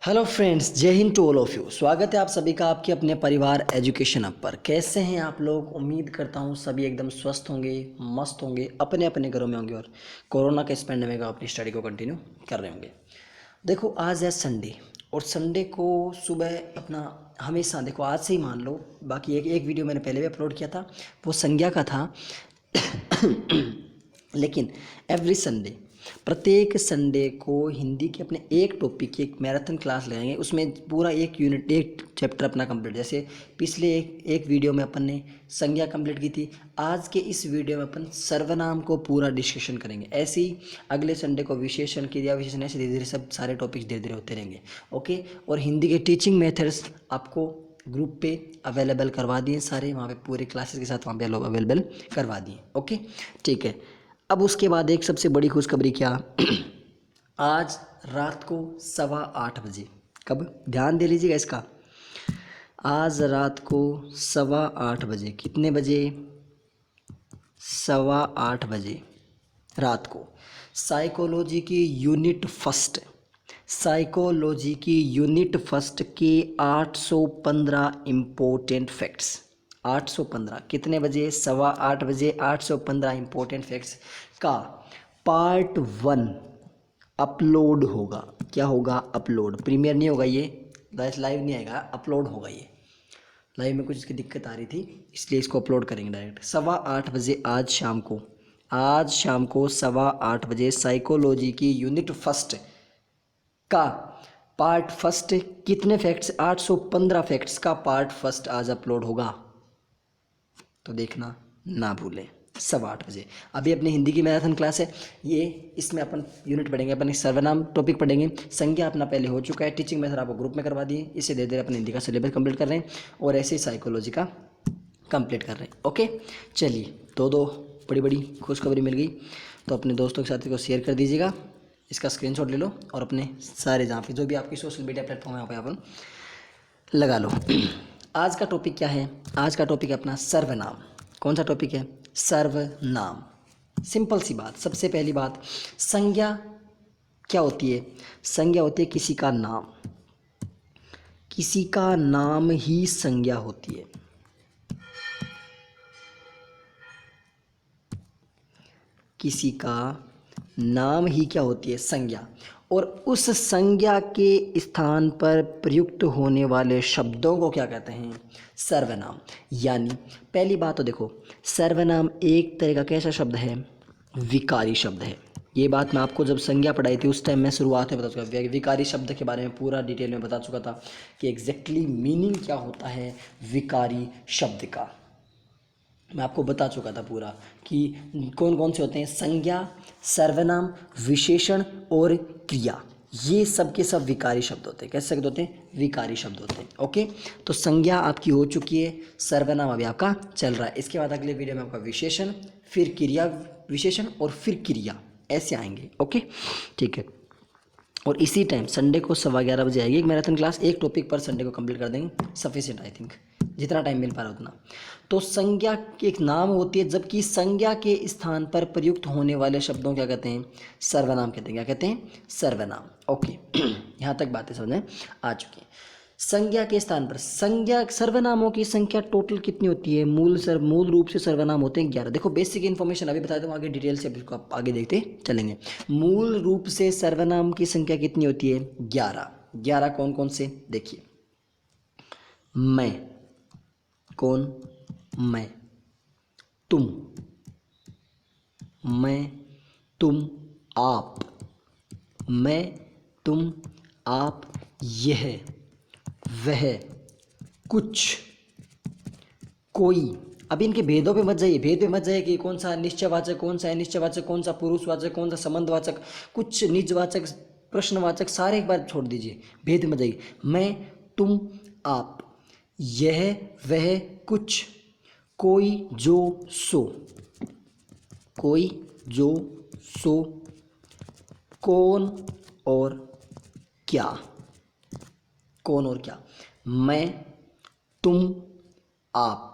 Hello friends, जय हिंद to all of you. स्वागत है आप सभी का आपके अपने परिवार एजुकेशन अप पर। कैसे हैं आप लोग? उम्मीद करता हूं सभी एकदम स्वस्थ होंगे, मस्त होंगे, अपने अपने घरों में होंगे और कोरोना के इस पैंडेमिक में अपनी स्टडी को कंटिन्यू कर रहे होंगे। देखो, आज है संडे और संडे को सुबह अपना हमेशा देखो, आज से ही मान लो, बाकी एक एक वीडियो मैंने पहले भी अपलोड किया था, वो संज्ञा का था। लेकिन एवरी संडे, प्रत्येक संडे को हिंदी के अपने एक टॉपिक की एक मैराथन क्लास लगाएंगे। उसमें पूरा एक यूनिट, एक चैप्टर अपना कंप्लीट। जैसे पिछले एक वीडियो में अपन ने संज्ञा कंप्लीट की थी, आज के इस वीडियो में अपन सर्वनाम को पूरा डिस्कशन करेंगे। ऐसे ही अगले संडे को विशेषण, क्रिया विशेषण, ऐसे धीरे धीरे सब सारे टॉपिक्स धीरे धीरे होते रहेंगे। ओके। और हिंदी के टीचिंग मेथड्स आपको ग्रुप पे अवेलेबल करवा दिए सारे, वहाँ पे पूरे क्लासेस के साथ वहाँ पे अवेलेबल करवा दिए। ओके, ठीक है। अब उसके बाद एक सबसे बड़ी खुशखबरी क्या, आज रात को 8:15 बजे, कब, ध्यान दे लीजिएगा इसका, आज रात को 8:15 बजे, कितने बजे, 8:15 बजे रात को साइकोलॉजी की यूनिट फर्स्ट, साइकोलॉजी की यूनिट फर्स्ट के 815 इम्पोर्टेंट फैक्ट्स, 815 कितने बजे, 8:15 बजे 815 इम्पोर्टेंट फैक्ट्स का पार्ट 1 अपलोड होगा। क्या होगा? अपलोड। प्रीमियर नहीं होगा ये, लाइव नहीं आएगा, अपलोड होगा ये। लाइव में कुछ इसकी दिक्कत आ रही थी, इसलिए इसको अपलोड करेंगे डायरेक्ट 8:15 बजे आज शाम को। आज शाम को 8:15 बजे साइकोलॉजी की यूनिट फर्स्ट का पार्ट फर्स्ट, कितने फैक्ट्स, 815 फैक्ट्स का पार्ट फर्स्ट आज अपलोड होगा, तो देखना ना भूलें। 8:15 बजे। अभी अपनी हिंदी की मैराथन क्लास है ये, इसमें अपन यूनिट पढ़ेंगे, अपन सर्वनाम टॉपिक पढ़ेंगे। संज्ञा अपना पहले हो चुका है, टीचिंग मेथड आपको ग्रुप में करवा दिए, इससे धीरे धीरे अपने हिंदी का सिलेबस कंप्लीट कर रहे हैं और ऐसे ही साइकोलॉजी का कंप्लीट कर रहे हैं। ओके, चलिए, दो बड़ी बड़ी खुशखबरी मिल गई, तो अपने दोस्तों के साथ इसको शेयर कर दीजिएगा। इसका स्क्रीनशॉट ले लो और अपने सारे जहाँ पे जो भी आपकी सोशल मीडिया प्लेटफॉर्म है वहाँ पे अपन लगा लो। आज का टॉपिक क्या है? आज का टॉपिक है अपना सर्वनाम। कौन सा टॉपिक है? सर्वनाम। सिंपल सी बात, सबसे पहली बात, संज्ञा क्या होती है? संज्ञा होती है किसी का नाम, किसी का नाम ही संज्ञा होती है। किसी का नाम ही क्या होती है? संज्ञा। और उस संज्ञा के स्थान पर प्रयुक्त होने वाले शब्दों को क्या कहते हैं? सर्वनाम। यानी पहली बात तो देखो, सर्वनाम एक तरह का कैसा शब्द है? विकारी शब्द है। ये बात मैं आपको जब संज्ञा पढ़ाई थी उस टाइम मैं शुरुआत में बता चुका, विकारी शब्द के बारे में पूरा डिटेल में बता चुका था कि एग्जैक्टली मीनिंग क्या होता है विकारी शब्द का। मैं आपको बता चुका था पूरा कि कौन कौन से होते हैं, संज्ञा, सर्वनाम, विशेषण और क्रिया। ये सब के सब विकारी शब्द होते हैं। कैसे शब्द होते हैं? विकारी शब्द होते हैं। ओके, तो संज्ञा आपकी हो चुकी है, सर्वनाम अभी आपका चल रहा है। इसके बाद अगले वीडियो में आपका विशेषण, फिर क्रिया विशेषण और फिर क्रिया, ऐसे आएंगे। ओके, ठीक है। और इसी टाइम संडे को 11:15 बजे आएगी एक मैराथन क्लास, एक टॉपिक पर संडे को कंप्लीट कर देंगे, सफिशिएंट आई थिंक, जितना टाइम मिल पा रहा उतना। तो संज्ञा की एक नाम होती है, जबकि संज्ञा के स्थान पर प्रयुक्त होने वाले शब्दों क्या कहते हैं? सर्वनाम कहते हैं। क्या कहते हैं? सर्वनाम। ओके, यहाँ तक बातें समझ में आ चुकी हैं। संज्ञा के स्थान पर, संज्ञा, सर्वनामों की संख्या टोटल कितनी होती है? मूल रूप से सर्वनाम होते हैं 11। देखो, बेसिक इन्फॉर्मेशन अभी बता दूँ, आगे डिटेल से इसको आप आगे देखते चलेंगे। मूल रूप से सर्वनाम की संख्या कितनी होती है? 11। 11 कौन कौन से? देखिए, मैं, कौन? मैं, तुम, मैं, तुम, आप, मैं, तुम, आप, यह, वह, कुछ, कोई। अभी इनके भेदों पे मत जाइए, भेद पे मत जाइए कि कौन सा निश्चयवाचक, कौन सा अनिश्चयवाचक, कौन सा पुरुषवाचक, कौन सा संबंधवाचक, कुछ निजवाचक, प्रश्नवाचक, सारे एक बार छोड़ दीजिए, भेद में जाइए। मैं, तुम, आप, यह, वह, कुछ, कोई, जो, सो, कोई, जो, सो, कौन और क्या, कौन और क्या। मैं, तुम, आप,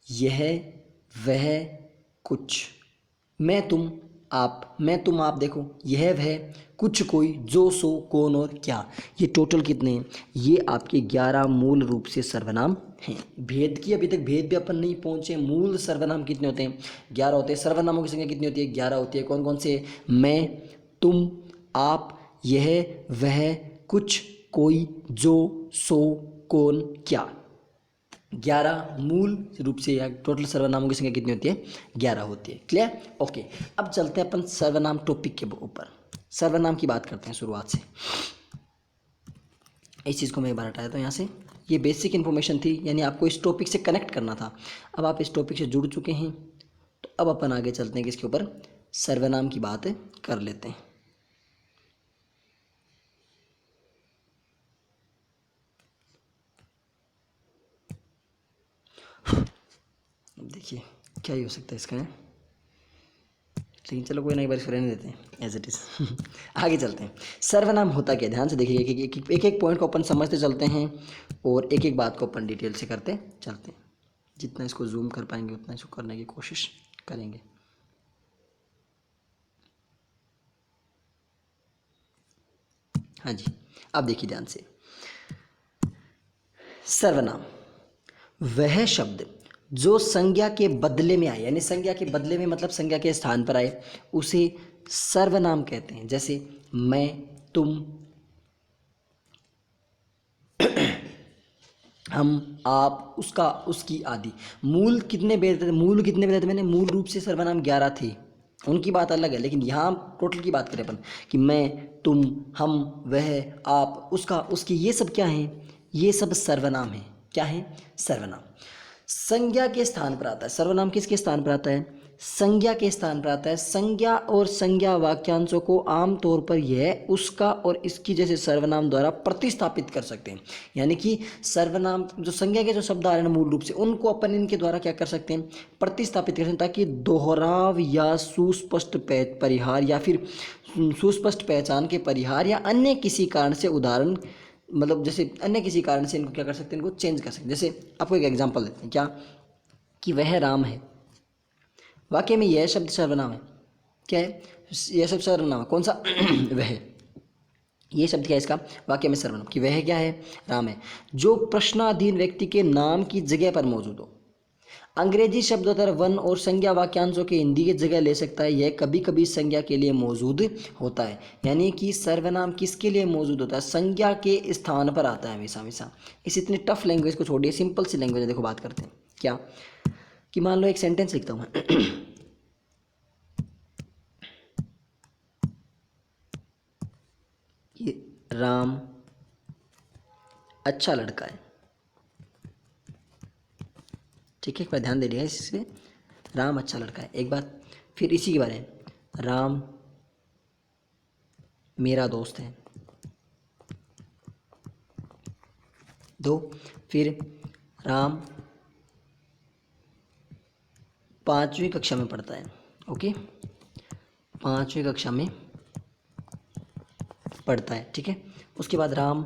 यह, वह, कुछ, मैं, तुम, आप, मैं, तुम, आप। देखो यह वह, कुछ, कोई, जो, सो, कौन और क्या, ये टोटल कितने हैं? ये आपके 11 मूल रूप से सर्वनाम हैं। भेद की अभी तक भेद भी अपन नहीं पहुंचे। मूल सर्वनाम कितने होते हैं? 11 होते हैं। सर्वनामों की संख्या कितनी होती है? 11 होती है। कौन कौन से? मैं, तुम, आप, यह, वह, कुछ, कोई, जो, सो, कौन, क्या। 11 मूल रूप से या टोटल सर्वनामों की संख्या कितनी होती है? 11 होती है। क्लियर? ओके, अब चलते हैं अपन सर्वनाम टॉपिक के ऊपर। सर्वनाम की बात करते हैं शुरुआत से। इस चीज़ को मैं एक बार हटाया था यहाँ से। ये बेसिक इन्फॉर्मेशन थी, यानी आपको इस टॉपिक से कनेक्ट करना था। अब आप इस टॉपिक से जुड़ चुके हैं, तो अब अपन आगे चलते हैं, किसके ऊपर? सर्वनाम की बात कर लेते हैं। अब देखिए क्या ही हो सकता है इसका है, लेकिन चलो कोई नई बार रहने देते हैं एज इट इज़। आगे चलते हैं। सर्वनाम होता क्या? ध्यान से देखिए, एक एक पॉइंट को अपन समझते चलते हैं और एक एक बात को अपन डिटेल से करते चलते हैं। जितना इसको जूम कर पाएंगे उतना इसको करने की कोशिश करेंगे। हाँ जी, अब देखिए ध्यान से। सर्वनाम वह शब्द जो संज्ञा के बदले में आए, यानी संज्ञा के बदले में मतलब संज्ञा के स्थान पर आए, उसे सर्वनाम कहते हैं। जैसे मैं, तुम, हम, आप, उसका, उसकी आदि। मूल कितने बताए थे मैंने? मूल रूप से सर्वनाम 11 थे, उनकी बात अलग है। लेकिन यहाँ टोटल की बात करें अपन कि मैं, तुम, हम, वह, आप, उसका, उसकी, ये सब क्या है? ये सब सर्वनाम है। क्या है? सर्वनाम। संज्ञा के स्थान पर आता है। सर्वनाम किसके स्थान पर आता है? संज्ञा के स्थान पर आता है। संज्ञा और संज्ञा वाक्यांशों को आमतौर पर यह, उसका और इसकी जैसे सर्वनाम द्वारा प्रतिस्थापित कर सकते हैं। यानी कि सर्वनाम जो संज्ञा के जो शब्द आ रहे हैं मूल रूप से, उनको अपन इनके द्वारा क्या कर सकते हैं? प्रतिस्थापित कर सकते हैं, ताकि दोहराव या सुस्पष्ट परिहार या फिर सुस्पष्ट पहचान के परिहार या अन्य किसी कारण से, उदाहरण मतलब जैसे अन्य किसी कारण से इनको क्या कर सकते हैं? इनको चेंज कर सकते हैं। जैसे आपको एक एग्जांपल देते हैं, क्या? कि वह राम है। वाक्य में यह शब्द सर्वनाम है। क्या है? यह शब्द सर्वनाम है। कौन सा? वह। ये शब्द क्या है इसका? वाक्य में सर्वनाम। कि वह क्या है? राम है। जो प्रश्नाधीन व्यक्ति के नाम की जगह पर मौजूद हो। अंग्रेजी शब्दोत्तर वन और संज्ञा वाक्यांशों के हिंदी की जगह ले सकता है। यह कभी कभी संज्ञा के लिए मौजूद होता है। यानी कि सर्वनाम किसके लिए मौजूद होता है? संज्ञा के स्थान पर आता है हमेशा हमेशा। इस इतनी टफ लैंग्वेज को छोड़िए, सिंपल सी लैंग्वेज है। देखो बात करते हैं क्या, कि मान लो एक सेंटेंस लिखता हूँ मैं। ये राम अच्छा लड़का है। ठीक है, एक बार ध्यान दे लिया इस पे। राम अच्छा लड़का है, एक बात। फिर इसी के बारे में, राम मेरा दोस्त है, 2। फिर राम 5वीं कक्षा में पढ़ता है। ओके, 5वीं कक्षा में पढ़ता है। ठीक है, उसके बाद राम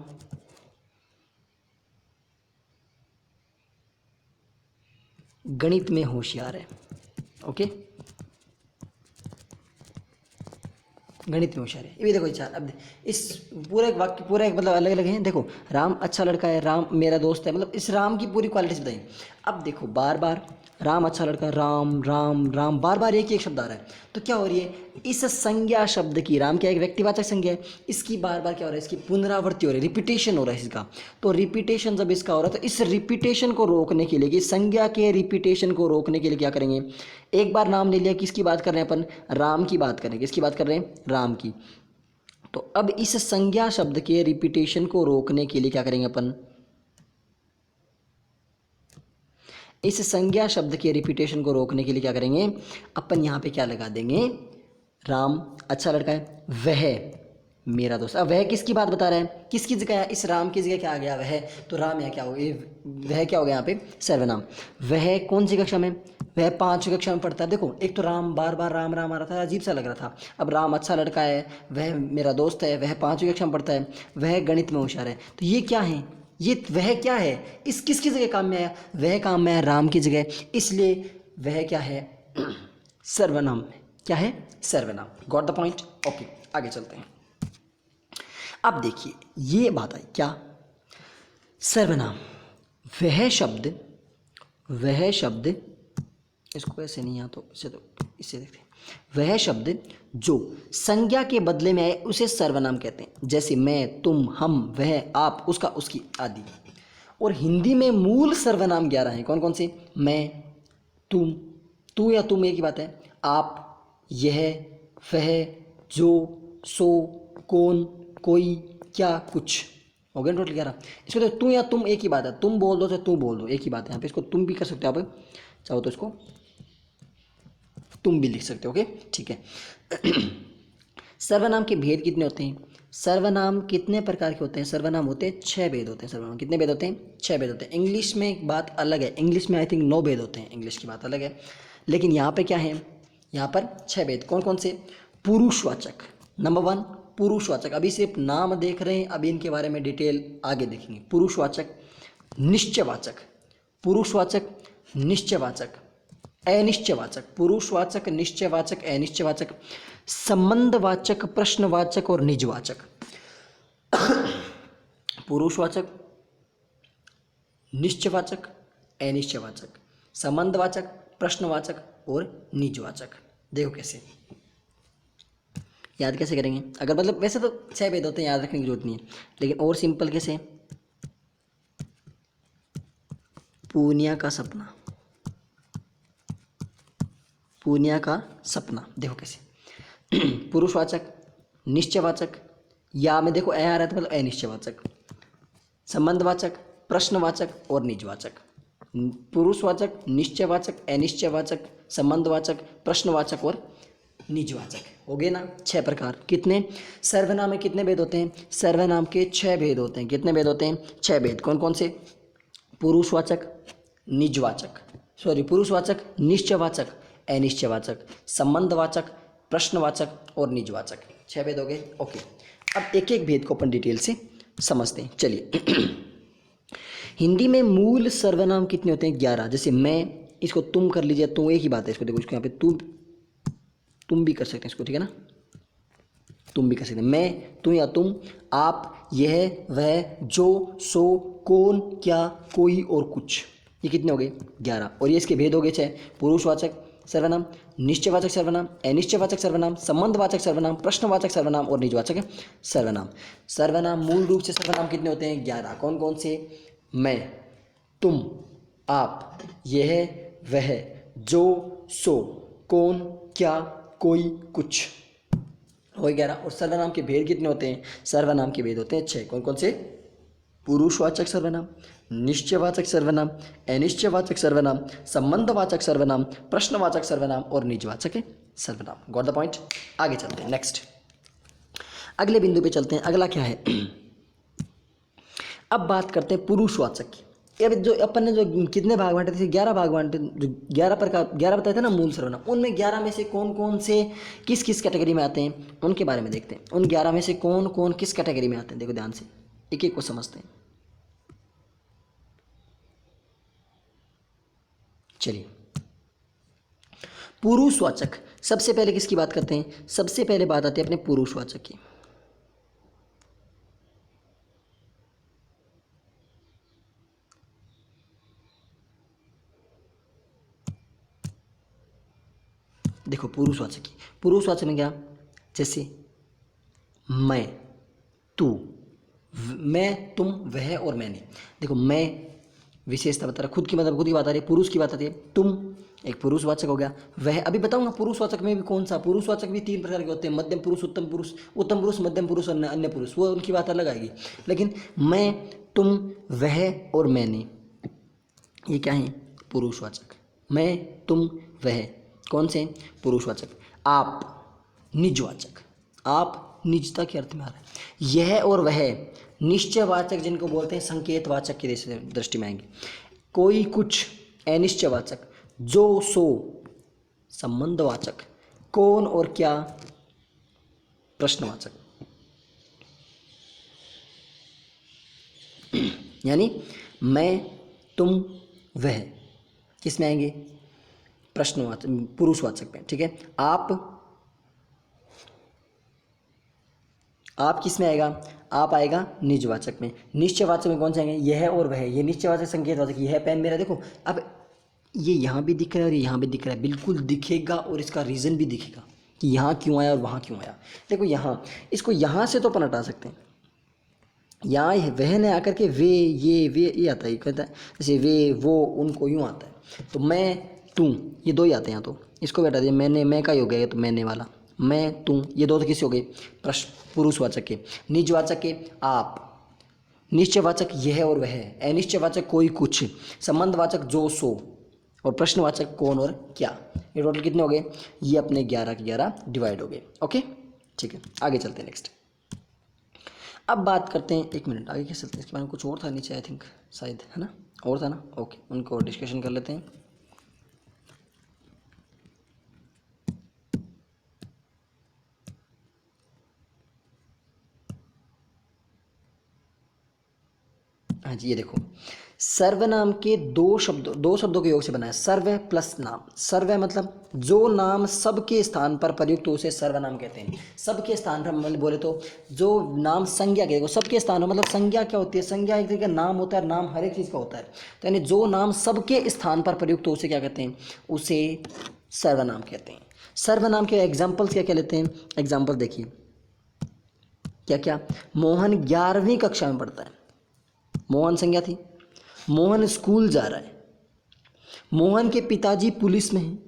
गणित में होशियार है। ओके, गणित में होशियार है। ये भी देखो चार। अब इस पूरे वाक्य पूरा एक मतलब अलग अलग है। देखो, राम अच्छा लड़का है, राम मेरा दोस्त है, मतलब इस राम की पूरी क्वालिटीज बताई। अब देखो बार बार राम अच्छा लड़का, राम राम राम, बार बार एक ही एक शब्द आ रहा है, तो क्या हो रही है? इस संज्ञा शब्द की, राम क्या एक व्यक्तिवाचक संज्ञा है, इसकी बार बार क्या हो रहा है? इसकी पुनरावृत्ति हो रही है, रिपीटेशन हो रहा है इसका। तो रिपीटेशन जब इसका हो रहा है, तो इस रिपीटेशन को रोकने के लिए, कि संज्ञा के रिपीटेशन को रोकने के लिए क्या करेंगे? एक बार नाम ले लिया, किसकी बात कर रहे हैं अपन? राम की बात करें। किसकी बात कर रहे हैं? राम की। तो अब इस संज्ञा शब्द के रिपीटेशन को रोकने के लिए क्या करेंगे अपन? इस संज्ञा शब्द के रिपीटेशन को रोकने के लिए क्या करेंगे? अपन यहाँ पे क्या लगा देंगे? राम अच्छा लड़का है, वह मेरा दोस्त। अब वह किसकी बात बता रहा है? किसकी जगह? इस राम की जगह क्या आ गया? वह। तो राम यहाँ क्या हो गया? वह क्या हो गया यहाँ पे? सर्वनाम। वह कौन सी कक्षा में? वह 5वीं कक्षा में पढ़ता है। देखो, एक तो राम बार बार राम राम आ रहा था, अजीब सा लग रहा था। अब राम अच्छा लड़का है, वह मेरा दोस्त है, वह 5वीं कक्षा में पढ़ता है, वह गणित में होशियार है। तो ये क्या है? ये वह क्या है? इस किसकी जगह काम में आया? वह काम में आया राम की जगह, इसलिए वह क्या है? सर्वनाम है। क्या है? सर्वनाम। Got the point? ओके, आगे चलते हैं। अब देखिए ये बात आई क्या, सर्वनाम वह शब्द, इसको ऐसे नहीं यहाँ तो इसे देखते हैं, वह शब्द जो संज्ञा के बदले में आए उसे सर्वनाम कहते हैं। जैसे मैं, तुम, हम, वह, आप, उसका, उसकी आदि। और हिंदी में मूल सर्वनाम 11 हैं। कौन कौन से? मैं, तुम, तू या तुम एक ही बात है, आप, यह, वह, जो, सो, कौन, कोई, क्या, कुछ। हो गया टोटल 11। इसको तो तू या तुम एक ही बात है, तुम बोल दो तो तू बोल दो एक ही बात है। यहाँ पे इसको तुम भी कर सकते हो आप, चाहो तो इसको तुम भी लिख सकते हो। ओके, ठीक है। सर्वनाम के भेद कितने होते हैं? सर्वनाम कितने प्रकार के होते हैं? सर्वनाम होते हैं 6 भेद होते हैं। सर्वनाम कितने भेद होते हैं? 6 भेद होते हैं। इंग्लिश में एक बात अलग है, इंग्लिश में आई थिंक 9 भेद होते हैं, इंग्लिश की बात अलग है। लेकिन यहाँ पे क्या है? यहाँ पर 6 भेद। कौन कौन से? पुरुषवाचक, नंबर 1 पुरुषवाचक। अभी सिर्फ नाम देख रहे हैं, अभी इनके बारे में डिटेल आगे देखेंगे। पुरुषवाचक, निश्चयवाचक, पुरुषवाचक, निश्चयवाचक, अनिश्चयवाचक, पुरुषवाचक, निश्चयवाचक, अनिश्चयवाचक, संबंधवाचक, प्रश्नवाचक और निजवाचक। पुरुषवाचक, निश्चयवाचक, अनिश्चयवाचक, संबंधवाचक, प्रश्नवाचक और निजवाचक। देखो कैसे याद कैसे करेंगे? अगर मतलब वैसे तो 6 भेद होते हैं, याद रखने की जरूरत नहीं है, लेकिन और सिंपल कैसे? पूनिया का सपना, पूनिया का सपना। देखो कैसे पुरुषवाचक, निश्चयवाचक, या में देखो ए आ रहा था मतलब अनिश्चयवाचक, संबंधवाचक, प्रश्नवाचक और निजवाचक। पुरुषवाचक, निश्चयवाचक, अनिश्चयवाचक, संबंधवाचक, प्रश्नवाचक और निजवाचक। हो गए ना 6 प्रकार। कितने? सर्वनाम में कितने भेद होते हैं? सर्वनाम के 6 भेद होते हैं। कितने भेद होते हैं? 6 भेद। कौन कौन से? पुरुषवाचक, निजवाचक, पुरुषवाचक, निश्चयवाचक, अनिश्चयवाचक, संबंधवाचक, प्रश्नवाचक और निजवाचक। 6 भेद हो गए। ओके, अब एक एक भेद को अपन डिटेल से समझते हैं। चलिए हिंदी में मूल सर्वनाम कितने होते हैं? 11। जैसे मैं, इसको तुम कर लीजिए, तुम एक ही बात है। इसको देखो, इसको यहाँ पे तुम भी कर सकते हैं इसको, ठीक है ना, तुम भी कर सकते हैं। मैं, तुम या तुम, आप, यह, वह, जो, सो, कौन, क्या, कोई और कुछ। ये कितने हो गए? 11। और ये इसके भेद हो गए 6। पुरुषवाचक सर्वनाम, निश्चयवाचक सर्वनाम, अनिश्चयवाचक सर्वनाम, संबंधवाचक सर्वनाम, प्रश्नवाचक सर्वनाम और निजवाचक सर्वनाम। सर्वनाम मूल रूप से सर्वनाम कितने होते हैं? 11। कौन कौन से? मैं, तुम, आप, यह, वह, जो, सो, कौन, क्या, कोई, कुछ। हो 11। और सर्वनाम के भेद कितने होते हैं? सर्वनाम के भेद होते हैं 6। कौन कौन से? पुरुषवाचक सर्वनाम, निश्चयवाचक सर्वनाम, अनिश्चयवाचक सर्वनाम, संबंधवाचक सर्वनाम, प्रश्नवाचक सर्वनाम और निजवाचक सर्वनाम। Got the point? आगे चलते हैं, नेक्स्ट अगले बिंदु पे चलते हैं। अगला क्या है? अब बात करते हैं पुरुषवाचक की। अब जो अपन ने जो कितने भाग बांटे थे? 11 भाग बांटे, जो 11 प्रकार 11 बताए थे ना मूल सर्वनाम, उनमें 11 में से कौन कौन से किस किस कैटेगरी में आते हैं उनके बारे में देखते हैं। उन 11 में से कौन कौन किस कैटेगरी में आते हैं? देखो ध्यान से, एक एक को समझते हैं। चलिए, पुरुषवाचक सबसे पहले किसकी बात करते हैं? सबसे पहले बात आती है अपने पुरुषवाचक की। देखो पुरुषवाचक की, पुरुषवाचक में क्या? जैसे मैं, तू, मैं, तुम, वह और मैंने। देखो मैं विशेषता बता रहा, खुद की मतलब खुद की बात आ रही है, पुरुष की बात आती है। तुम एक पुरुषवाचक हो गया। वह अभी बताऊंगा पुरुषवाचक में भी कौन सा। पुरुषवाचक भी 3 प्रकार के होते हैं, मध्यम पुरुष, उत्तम पुरुष, मध्यम पुरुष और अन्य पुरुष, वो उनकी बात अलग आएगी। लेकिन मैं, तुम, वह और मैंने, ये क्या है? पुरुषवाचक। मैं, तुम, वह कौन से? पुरुषवाचक। आप निजवाचक, आप निजता के अर्थ में आ रहा है। यह और वह निश्चयवाचक, जिनको बोलते हैं संकेतवाचक की दृष्टि में आएंगे। कोई, कुछ अनिश्चयवाचक। जो, सो संबंधवाचक। कौन और क्या प्रश्नवाचक। यानी मैं, तुम, वह किस में आएंगे? प्रश्नवाचक, पुरुषवाचक में। ठीक है। आप आप किस में आएगा, आप आएगा निजवाचक में। निश्चयवाचक में कौन से आएंगे, यह और वह, ये निश्चयवाचक संकेतवाचक, यह पेन मेरा देखो। अब ये यहाँ भी दिख रहा है और यहाँ भी दिख रहा है, बिल्कुल दिखेगा और इसका रीज़न भी दिखेगा कि यहाँ क्यों आया और वहाँ क्यों आया। देखो यहाँ, इसको यहाँ से तो अपन हटा सकते हैं, यहाँ वह ने आकर के वे ये आता है, कहता है जैसे वे वो उनको यूँ आता है। तो मैं तू ये दो ही आते हैं यहाँ, तो इसको भी हटा दिया, मैंने मैं का ही हो गया, तो मैंने वाला मैं तू, ये दो तो किससे हो गए, प्रश्न पुरुषवाचक के। निजवाचक के आप, निश्चयवाचक यह और वह, अनिश्चयवाचक कोई कुछ, संबंधवाचक जो सो, और प्रश्नवाचक कौन और क्या। ये टोटल कितने हो गए, ये अपने 11 के 11 डिवाइड हो गए। ओके ठीक है, आगे चलते हैं नेक्स्ट। अब बात करते हैं, एक मिनट आगे कैसे चलते हैं, इसके बारे में कुछ और था नीचे आई थिंक, शायद है ना, और था ना। ओके, उनको डिस्कशन कर लेते हैं। हाँ जी, ये देखो, सर्वनाम के दो शब्दों के योग से बना है, सर्व प्लस नाम। सर्व मतलब जो नाम सबके स्थान पर प्रयुक्त हो उसे सर्वनाम कहते हैं। सबके स्थान पर मतलब बोले तो जो नाम संज्ञा के, देखो सबके स्थान पर मतलब संज्ञा क्या होती है, संज्ञा एक तरीके का नाम होता है, नाम हर एक चीज़ का होता है। तो यानी जो नाम सबके स्थान पर प्रयुक्त हो उसे क्या कहते हैं, उसे सर्वनाम कहते हैं। सर्वनाम के एग्जाम्पल्स क्या क्या लेते हैं, एग्जाम्पल देखिए क्या क्या। मोहन 11वीं कक्षा में पढ़ता है, मोहन संज्ञा थी। मोहन स्कूल जा रहा है, मोहन के पिताजी पुलिस में हैं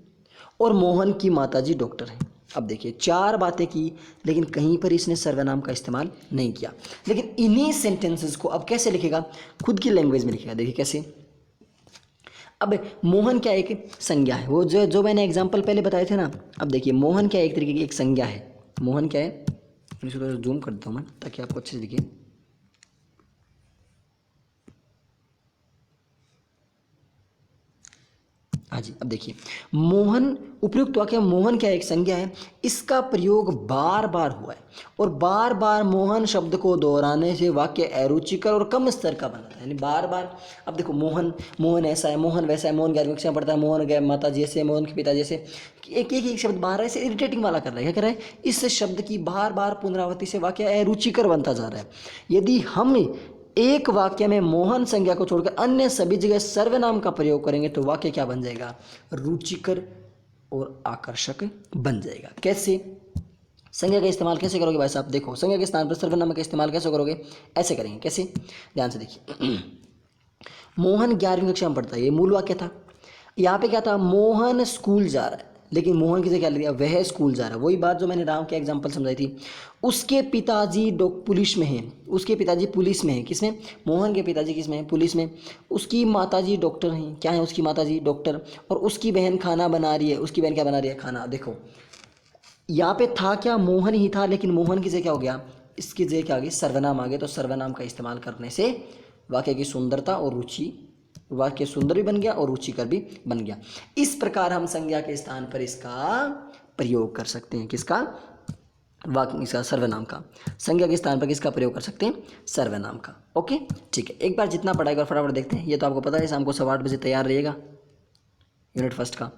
और मोहन की माताजी डॉक्टर हैं। अब देखिए 4 बातें की, लेकिन कहीं पर इसने सर्वनाम का इस्तेमाल नहीं किया। लेकिन इन्हीं सेंटेंसेस को अब कैसे लिखेगा, खुद की लैंग्वेज में लिखेगा। देखिए कैसे, अब मोहन क्या एक संज्ञा है, वो जो मैंने एग्जाम्पल पहले बताए थे ना। अब देखिए मोहन क्या एक तरीके की एक संज्ञा है, मोहन क्या है, इसको थोड़ा जूम कर देता हूँ मैं ताकि आपको अच्छे से दिखे। हाँ जी, अब देखिए मोहन, उपयुक्त वाक्य मोहन क्या एक संज्ञा है, इसका प्रयोग बार बार हुआ है और बार बार मोहन शब्द को दोहराने से वाक्य अरुचिकर और कम स्तर का बनता है, यानी बार बार। अब देखो मोहन, मोहन ऐसा है, मोहन वैसा है, मोहन 11वीं कक्षा में पढ़ता है, मोहन गए माता जैसे, मोहन के पिता जैसे, एक शब्द बार ऐसे इरिटेटिंग वाला कर रहा है। क्या कर रहा है, इस शब्द की बार बार पुनरावृत्ति से वाक्य अरुचिकर बनता जा रहा है। यदि हम एक वाक्य में मोहन संज्ञा को छोड़कर अन्य सभी जगह सर्वनाम का प्रयोग करेंगे तो वाक्य क्या बन जाएगा, रुचिकर और आकर्षक बन जाएगा। कैसे, संज्ञा का इस्तेमाल कैसे करोगे भाई साहब, देखो संज्ञा के स्थान पर सर्वनाम का इस्तेमाल कैसे करोगे, ऐसे करेंगे। कैसे, ध्यान से देखिए। मोहन 11वीं कक्षा में पढ़ता है, ये मूल वाक्य था। यहाँ पे क्या था, मोहन स्कूल जा रहा है, लेकिन मोहन किसे क्या ले लिया, वह स्कूल जा रहा है। वही बात जो मैंने राम के एग्जांपल समझाई थी। उसके पिताजी पुलिस में हैं, उसके पिताजी पुलिस में हैं, किसमें, मोहन के पिताजी किसमें हैं, पुलिस में। उसकी माताजी डॉक्टर हैं, क्या है उसकी माताजी, डॉक्टर। और उसकी बहन खाना बना रही है, उसकी बहन क्या बना रही है, खाना। देखो यहाँ पे था क्या, मोहन ही था, लेकिन मोहन की जगह क्या हो गया, इसकी जगह क्या आ गई, सर्वनाम आ गया। तो सर्वनाम का इस्तेमाल करने से वाक्य की सुंदरता और रुचि, वाक्य सुंदर भी बन गया और रुचिकर भी बन गया। इस प्रकार हम संज्ञा के स्थान पर इसका प्रयोग कर सकते हैं, किसका, वाक्य इसका सर्वनाम का। संज्ञा के स्थान पर किसका प्रयोग कर सकते हैं, सर्वनाम का। ओके ठीक है, एक बार जितना पढ़ा एक बार फटाफट देखते हैं। ये तो आपको पता है, शाम को 8:15 तैयार रहिएगा यूनिट फर्स्ट का।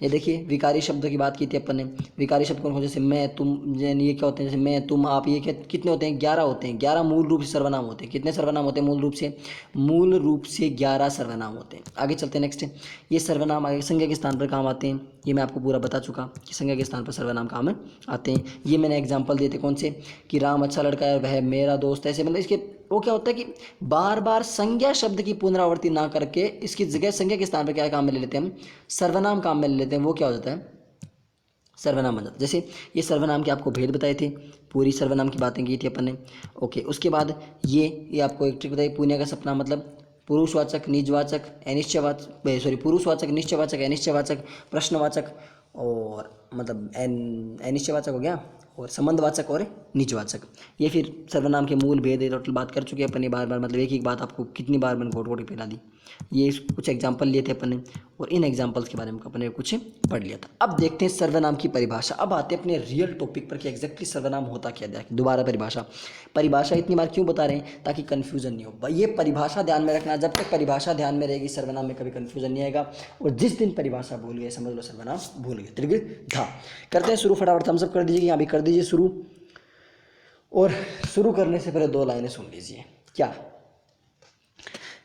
ये देखिए विकारी शब्दों की बात की थी अपन ने। विकारी शब्द कौन, जैसे मैं तुम, ये क्या होते हैं, जैसे मैं तुम आप, ये क्या कितने होते हैं, 11 होते हैं। 11 मूल रूप से सर्वनाम होते हैं। कितने सर्वनाम होते हैं मूल रूप से, मूल रूप से 11 सर्वनाम होते हैं। आगे चलते हैं नेक्स्ट। ये सर्वनाम आगे संज्ञा के स्थान पर काम आते हैं, ये मैं आपको पूरा बता चुका कि संज्ञा के स्थान पर सर्वनाम काम आते हैं। ये मैंने एग्जाम्पल दिए थे कौन से, कि राम अच्छा लड़का है, वह मेरा दोस्त है, ऐसे मतलब इसके वो क्या होता है कि बार बार संज्ञा शब्द की पुनरावृत्ति ना करके इसकी जगह संज्ञा के स्थान पर क्या काम में ले लेते हैं हम, सर्वनाम काम में ले लेते हैं। वो क्या हो जाता है, सर्वनाम बन जाता है। जैसे ये सर्वनाम के आपको भेद बताए थे, पूरी सर्वनाम की बातें की थी अपन ने। ओके, उसके बाद ये आपको एक ट्रिक बताई, पुण्य का सपना मतलब पुरुषवाचक, निजवाचक, अनिश्चयवाचक, सॉरी पुरुषवाचक, निश्चयवाचक, अनिश्चयवाचक, प्रश्नवाचक और मतलब अनिश्चयवाचक हो गया, और संबंधवाचक और निजवाचक। ये फिर सर्वनाम के मूल भेद टोटल बात कर चुके हैं अपन ने बार बार, मतलब एक ही बात आपको कितनी बार मैंने घोट घोट के फैला दी। ये कुछ एग्जाम्पल लिए थे अपन ने और इन एग्जाम्पल्स के बारे में अपन ने कुछ पढ़ लिया था। अब देखते हैं सर्वनाम की परिभाषा। अब आते हैं अपने रियल टॉपिक पर कि एग्जैक्टली सर्वनाम होता क्या है। दोबारा परिभाषा इतनी बार क्यों बता रहे हैं, ताकि कन्फ्यूजन नहीं हो। ये परिभाषा ध्यान में रखना, जब तक परिभाषा ध्यान में रहेगी सर्वनाम में कभी कन्फ्यूजन नहीं आएगा। और जिस दिन परिभाषा भूल गए समझ लो सर्वनाम भूल गए। त्रिगुण धा करते हैं शुरू, फटाफट थम्स अप कर दीजिए, यहाँ भी कर दीजिए शुरू। और शुरू करने से पहले 2 लाइनें सुन लीजिए। क्या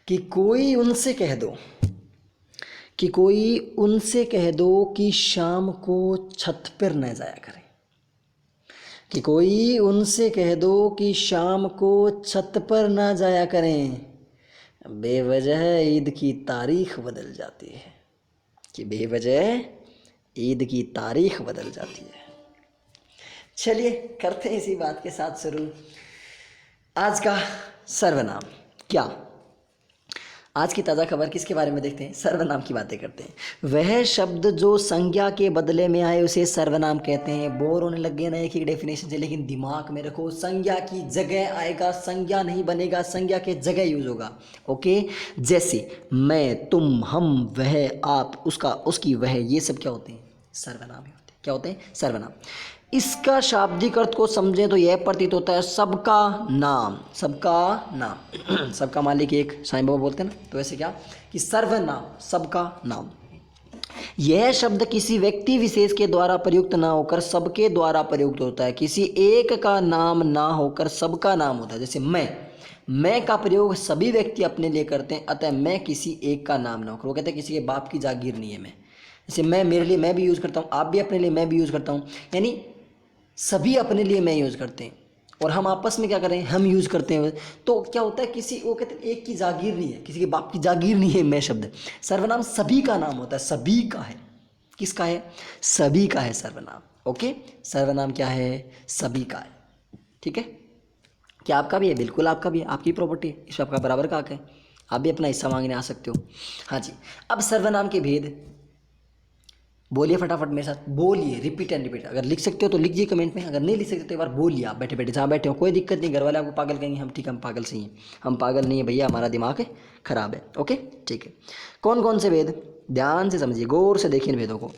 कि कोई उनसे कह दो कि शाम को छत पर न जाया करें। कि कोई उनसे कह दो कि शाम को छत पर ना जाया करें, बेवजह ईद की तारीख बदल जाती है। कि बेवजह ईद की तारीख बदल जाती है। चलिए करते हैं इसी बात के साथ शुरू आज का सर्वनाम। क्या आज की ताज़ा खबर किसके बारे में देखते हैं? सर्वनाम की बातें करते हैं। वह शब्द जो संज्ञा के बदले में आए उसे सर्वनाम कहते हैं। बोर होने लग गए ना एक ही डेफिनेशन से, लेकिन दिमाग में रखो, संज्ञा की जगह आएगा, संज्ञा नहीं बनेगा, संज्ञा के जगह यूज होगा। ओके, जैसे मैं, तुम, हम, वह, आप, उसका, उसकी, वह, ये सब क्या होते हैं? सर्वनाम ही होते हैं। क्या होते हैं? सर्वनाम। इसका शाब्दिक अर्थ को समझें तो यह प्रतीत होता है सबका नाम। सबका नाम सबका मालिक एक, साईं बाबा बोलते हैं ना, तो ऐसे क्या कि सर्वनाम, सबका नाम। यह शब्द किसी व्यक्ति विशेष के द्वारा प्रयुक्त ना होकर सबके द्वारा प्रयुक्त होता है। किसी एक का नाम ना होकर सबका नाम होता है। जैसे मैं का प्रयोग सभी व्यक्ति अपने लिए करते हैं, अतः मैं किसी एक का नाम ना होकर। वो कहते हैं किसी के बाप की जागीर नहीं है मैं। जैसे मैं, मेरे लिए मैं भी यूज़ करता हूँ, आप भी अपने लिए मैं भी यूज़ करता हूँ, यानी सभी अपने लिए मैं यूज़ करते हैं और हम आपस में क्या करें, हम यूज़ करते हैं। तो क्या होता है, किसी, वो कहते हैं एक की जागीर नहीं है, किसी के बाप की जागीर नहीं है मैं शब्द। सर्वनाम सभी का नाम होता है, सभी का है। किसका है? सभी का है सर्वनाम। ओके, सर्वनाम क्या है? सभी का है। ठीक है, क्या आपका भी है? बिल्कुल आपका भी है, आपकी प्रॉपर्टी है, इसमें आपका बराबर का हक है, आप भी अपना हिस्सा मांगने आ सकते हो। हाँ जी, अब सर्वनाम के भेद बोलिए फटाफट मेरे साथ, बोलिए, रिपीट एंड रिपीट। अगर लिख सकते हो तो लिखिए कमेंट में, अगर नहीं लिख सकते तो एक बार बोलिए आप बैठे बैठे जहाँ बैठे हो, कोई दिक्कत नहीं। घर वाले आपको पागल कहेंगे, हम ठीक, हम पागल सही हैं, हम पागल नहीं है भैया, हमारा दिमाग है खराब है। ओके ठीक है। कौन कौन से भेद? ध्यान से समझिए, गौर से देखिए इन भेदों को।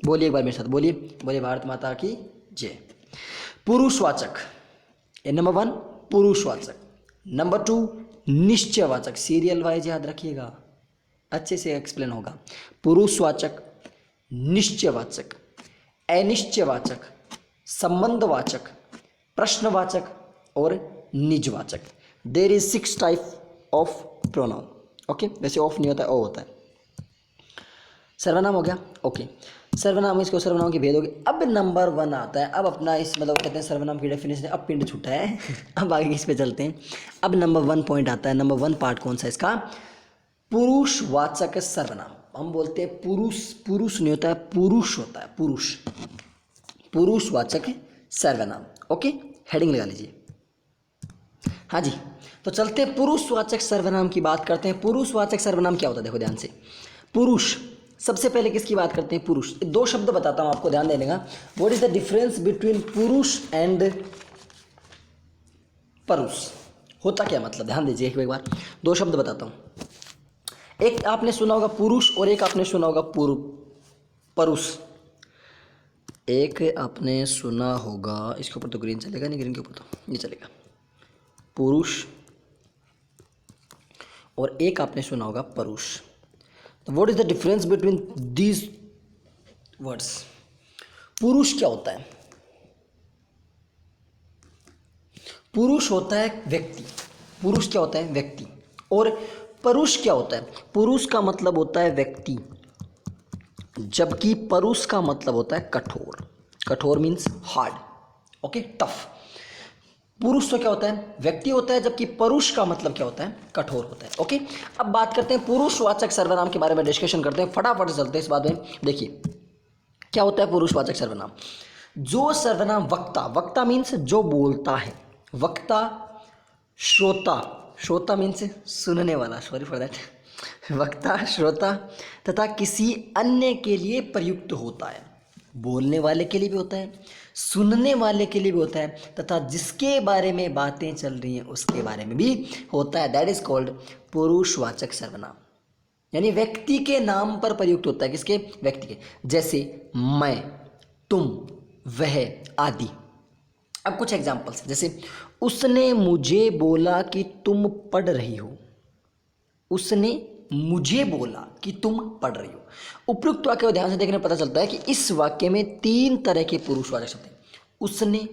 बोलिए एक बार मेरे साथ, बोलिए, बोलिए भारत माता की जय। पुरुषवाचक, नंबर 1 पुरुषवाचक। नंबर 2 निश्चयवाचक, सीरियल वाइज याद रखिएगा, अच्छे से एक्सप्लेन होगा। पुरुषवाचक, निश्चयवाचक, अनिश्चयवाचक, संबंधवाचक, प्रश्नवाचक और निजवाचक। There is 6 type of pronoun. Okay, वैसे ऑफ नहीं होता है, ओ होता है। सर्वनाम हो गया। ओके, सर्वनाम, इसको सर्वनाम के भेद हो गए। अब नंबर 1 आता है, अब अपना इस मतलब कहते हैं सर्वनाम की डेफिनेशन, अब पिंड छूटा है अब आगे इस पे चलते हैं। अब नंबर 1 पॉइंट आता है, नंबर 1 पार्ट कौन सा इसका? पुरुषवाचक सर्वनाम। हम बोलते हैं पुरुष, पुरुष नहीं होता है, पुरुष होता है, पुरुष, पुरुषवाचक सर्वनाम। ओके, हेडिंग लगा लीजिए। हाँ जी, तो चलते हैं पुरुषवाचक सर्वनाम की बात करते हैं। पुरुषवाचक सर्वनाम क्या होता है? देखो ध्यान से, पुरुष, सबसे पहले किसकी बात करते हैं? पुरुष। 2 शब्द बताता हूं आपको, ध्यान देने का। What is the difference between पुरुष एंड परुष? होता क्या मतलब, ध्यान दीजिए एक बार। 2 शब्द बताता हूं, एक आपने सुना होगा पुरुष और एक आपने सुना होगा परुष। एक आपने सुना होगा, इसके ऊपर तो ग्रीन चलेगा नहीं, ग्रीन के ऊपर तो नहीं चलेगा, पुरुष, और एक आपने सुना होगा परुष। तो what is the difference between these words? पुरुष क्या होता है? पुरुष होता है व्यक्ति। पुरुष क्या होता है? व्यक्ति। और परुष क्या होता है? पुरुष का मतलब होता है व्यक्ति, जबकि परुष का मतलब होता है कठोर। कठोर मीन्स हार्ड, ओके, टफ। पुरुष तो क्या होता है? व्यक्ति होता है, जबकि परुष का मतलब क्या होता है? कठोर होता है। ओके, अब बात करते हैं पुरुषवाचक सर्वनाम के बारे में, डिस्कशन करते हैं, फटाफट से चलते हैं इस बात में। देखिए क्या होता है पुरुषवाचक सर्वनाम। जो सर्वनाम वक्ता, वक्ता मीन्स जो बोलता है, वक्ता, श्रोता, श्रोता मीन्स सुनने वाला, सॉरी फॉर दैट, वक्ता, श्रोता तथा किसी अन्य के लिए प्रयुक्त होता है। बोलने वाले के लिए भी होता है, सुनने वाले के लिए भी होता है, तथा जिसके बारे में बातें चल रही हैं उसके बारे में भी होता है। दैट इज कॉल्ड पुरुषवाचक सर्वनाम, यानी व्यक्ति के नाम पर प्रयुक्त होता है। किसके? व्यक्ति के। जैसे मैं, तुम, वह आदि। अब कुछ एग्जांपल्स, जैसे उसने मुझे बोला कि तुम पढ़ रही हो। उसने मुझे बोला कि तुम पढ़ रही हो। उपयुक्त वाक्य को ध्यान से देखने पता चलता है कि इस वाक्य में 3 तरह के पुरुषवाचक शब्द हैं। उसने,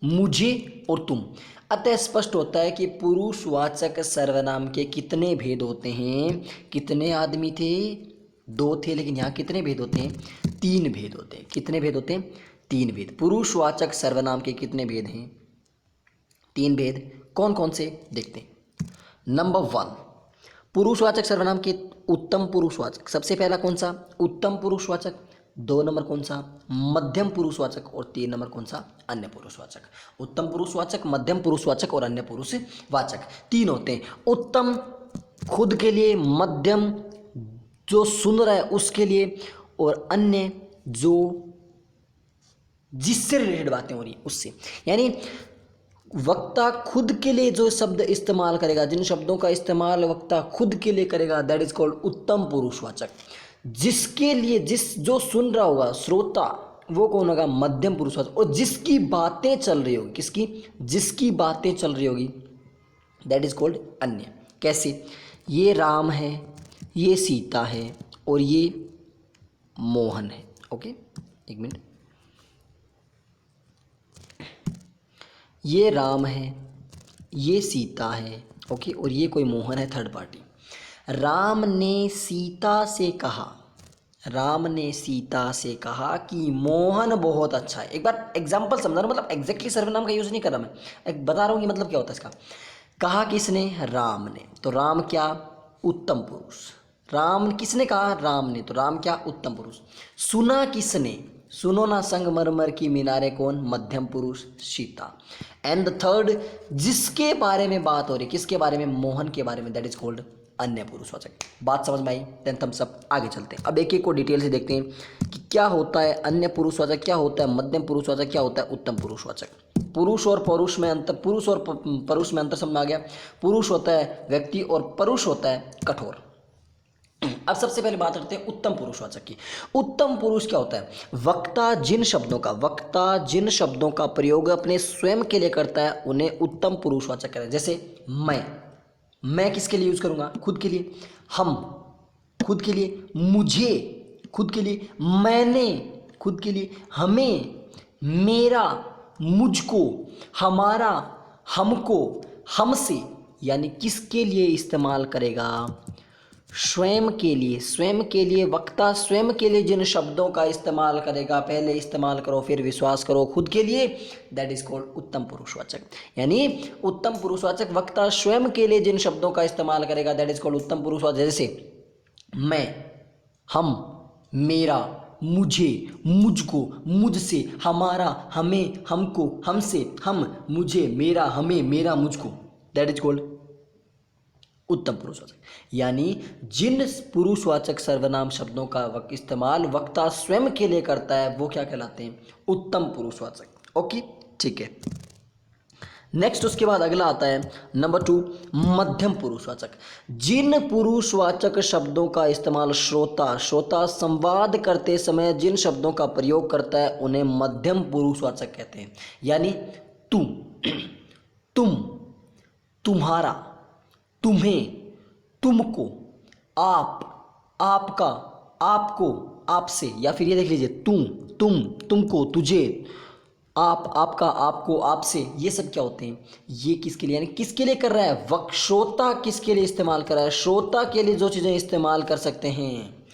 मुझे और तुम। अतः स्पष्ट होता है कि पुरुषवाचक सर्वनाम के कितने भेद होते हैं। कितने आदमी थे? 2 थे, लेकिन यहाँ कितने भेद होते हैं? 3 भेद होते हैं। कितने भेद होते हैं? 3 भेद। पुरुषवाचक सर्वनाम के कितने भेद हैं? 3 भेद। कौन कौन से देखते हैं। नंबर 1, पुरुषवाचक सर्वनाम के उत्तम पुरुषवाचक। सबसे पहला कौन सा? उत्तम पुरुषवाचक। 2 नंबर कौन सा? मध्यम पुरुषवाचक। और 3 नंबर कौन सा? अन्य पुरुषवाचक। उत्तम पुरुषवाचक, मध्यम पुरुषवाचक और अन्य पुरुषवाचक 3 होते हैं। उत्तम खुद के लिए, मध्यम जो सुन रहा है उसके लिए, और अन्य जो जिससे रिलेटेड बातें हो रही है उससे। यानी वक्ता खुद के लिए जो शब्द इस्तेमाल करेगा, जिन शब्दों का इस्तेमाल वक्ता खुद के लिए करेगा, दैट इज कॉल्ड उत्तम पुरुषवाचक। जिसके लिए, जो सुन रहा होगा श्रोता, वो कौन होगा? मध्यम पुरुषवाचक। और जिसकी बातें चल रही होगी, किसकी? जिसकी बातें चल रही होगी, दैट इज कॉल्ड अन्य। कैसे? ये राम है, ये सीता है और ये मोहन है। ओके, एक मिनट। ये राम है, ये सीता है, ओके, और ये कोई मोहन है, थर्ड पार्टी। राम ने सीता से कहा, राम ने सीता से कहा कि मोहन बहुत अच्छा है। एक बार एग्जाम्पल समझाना, मतलब एग्जैक्टली सर्वनाम का यूज़ नहीं कर रहा मैं, एक बता रहा हूँ कि मतलब क्या होता है इसका। कहा किसने? राम ने। तो राम क्या? उत्तम पुरुष। राम किसने कहा? राम ने। तो राम क्या? उत्तम पुरुष। सुना किसने? सुनो ना संगमरमर की मीनारे, कौन? मध्यम पुरुष, सीता। एंड द थर्ड, जिसके बारे में बात हो रही, किसके बारे में? मोहन के बारे में, दैट इज कॉल्ड अन्य पुरुषवाचक। बात समझ में आई? Then Thums up. आगे चलते हैं, अब एक एक को डिटेल से देखते हैं कि क्या होता है अन्य पुरुषवाचक, क्या होता है मध्यम पुरुषवाचक, क्या होता है उत्तम पुरुषवाचक। पुरुष और परुष में अंतर, पुरुष और परुष में अंतर समझ में आ गया। पुरुष होता है व्यक्ति और परुष होता है कठोर। अब सबसे पहले बात करते हैं उत्तम पुरुषवाचक की। उत्तम पुरुष क्या होता है? वक्ता जिन शब्दों का प्रयोग अपने स्वयं के लिए करता है उन्हें उत्तम पुरुषवाचक कहते हैं। जैसे मैं किसके लिए यूज करूंगा? खुद के लिए। हम, खुद के लिए। मुझे, खुद के लिए। मैंने, खुद के लिए। हमें, मेरा, मुझको, हमारा, हमको, हमसे। यानी किसके लिए इस्तेमाल करेगा? स्वयं के लिए। स्वयं के लिए, वक्ता स्वयं के लिए जिन शब्दों का इस्तेमाल करेगा, पहले इस्तेमाल करो फिर विश्वास करो, खुद के लिए, दैट इज कॉल्ड उत्तम पुरुषवाचक। यानी उत्तम पुरुषवाचक वक्ता स्वयं के लिए जिन शब्दों का इस्तेमाल करेगा, दैट इज कॉल्ड उत्तम पुरुषवाचक। जैसे मैं, हम, मेरा, मुझे, मुझको, मुझसे, हमारा, हमें, हमको, हमसे, हम, मुझे, मेरा, हमें, मेरा, मुझको, दैट इज कॉल्ड उत्तम पुरुषवाचक। यानी जिन पुरुषवाचक सर्वनाम शब्दों का इस्तेमाल वक्ता स्वयं के लिए करता है वो क्या कहलाते हैं? उत्तम पुरुषवाचक। ओके, ठीक है। नेक्स्ट उसके बाद अगला आता है नंबर 2, मध्यम पुरुषवाचक। जिन पुरुषवाचक शब्दों का इस्तेमाल श्रोता संवाद करते समय जिन शब्दों का प्रयोग करता है उन्हें मध्यम पुरुषवाचक कहते हैं। यानी तू, तुम, तुम्हारा, तुम्हें, तुमको, आप, आपका, आपको, आपसे। या फिर ये देख लीजिए, तुम, तुमको, तुझे, आप, आपका, आपको, आपसे। ये सब क्या होते हैं? ये किसके लिए, यानी किसके लिए कर रहा है? श्रोता किसके लिए इस्तेमाल कर रहा है? श्रोता के लिए जो चीज़ें इस्तेमाल कर सकते हैं,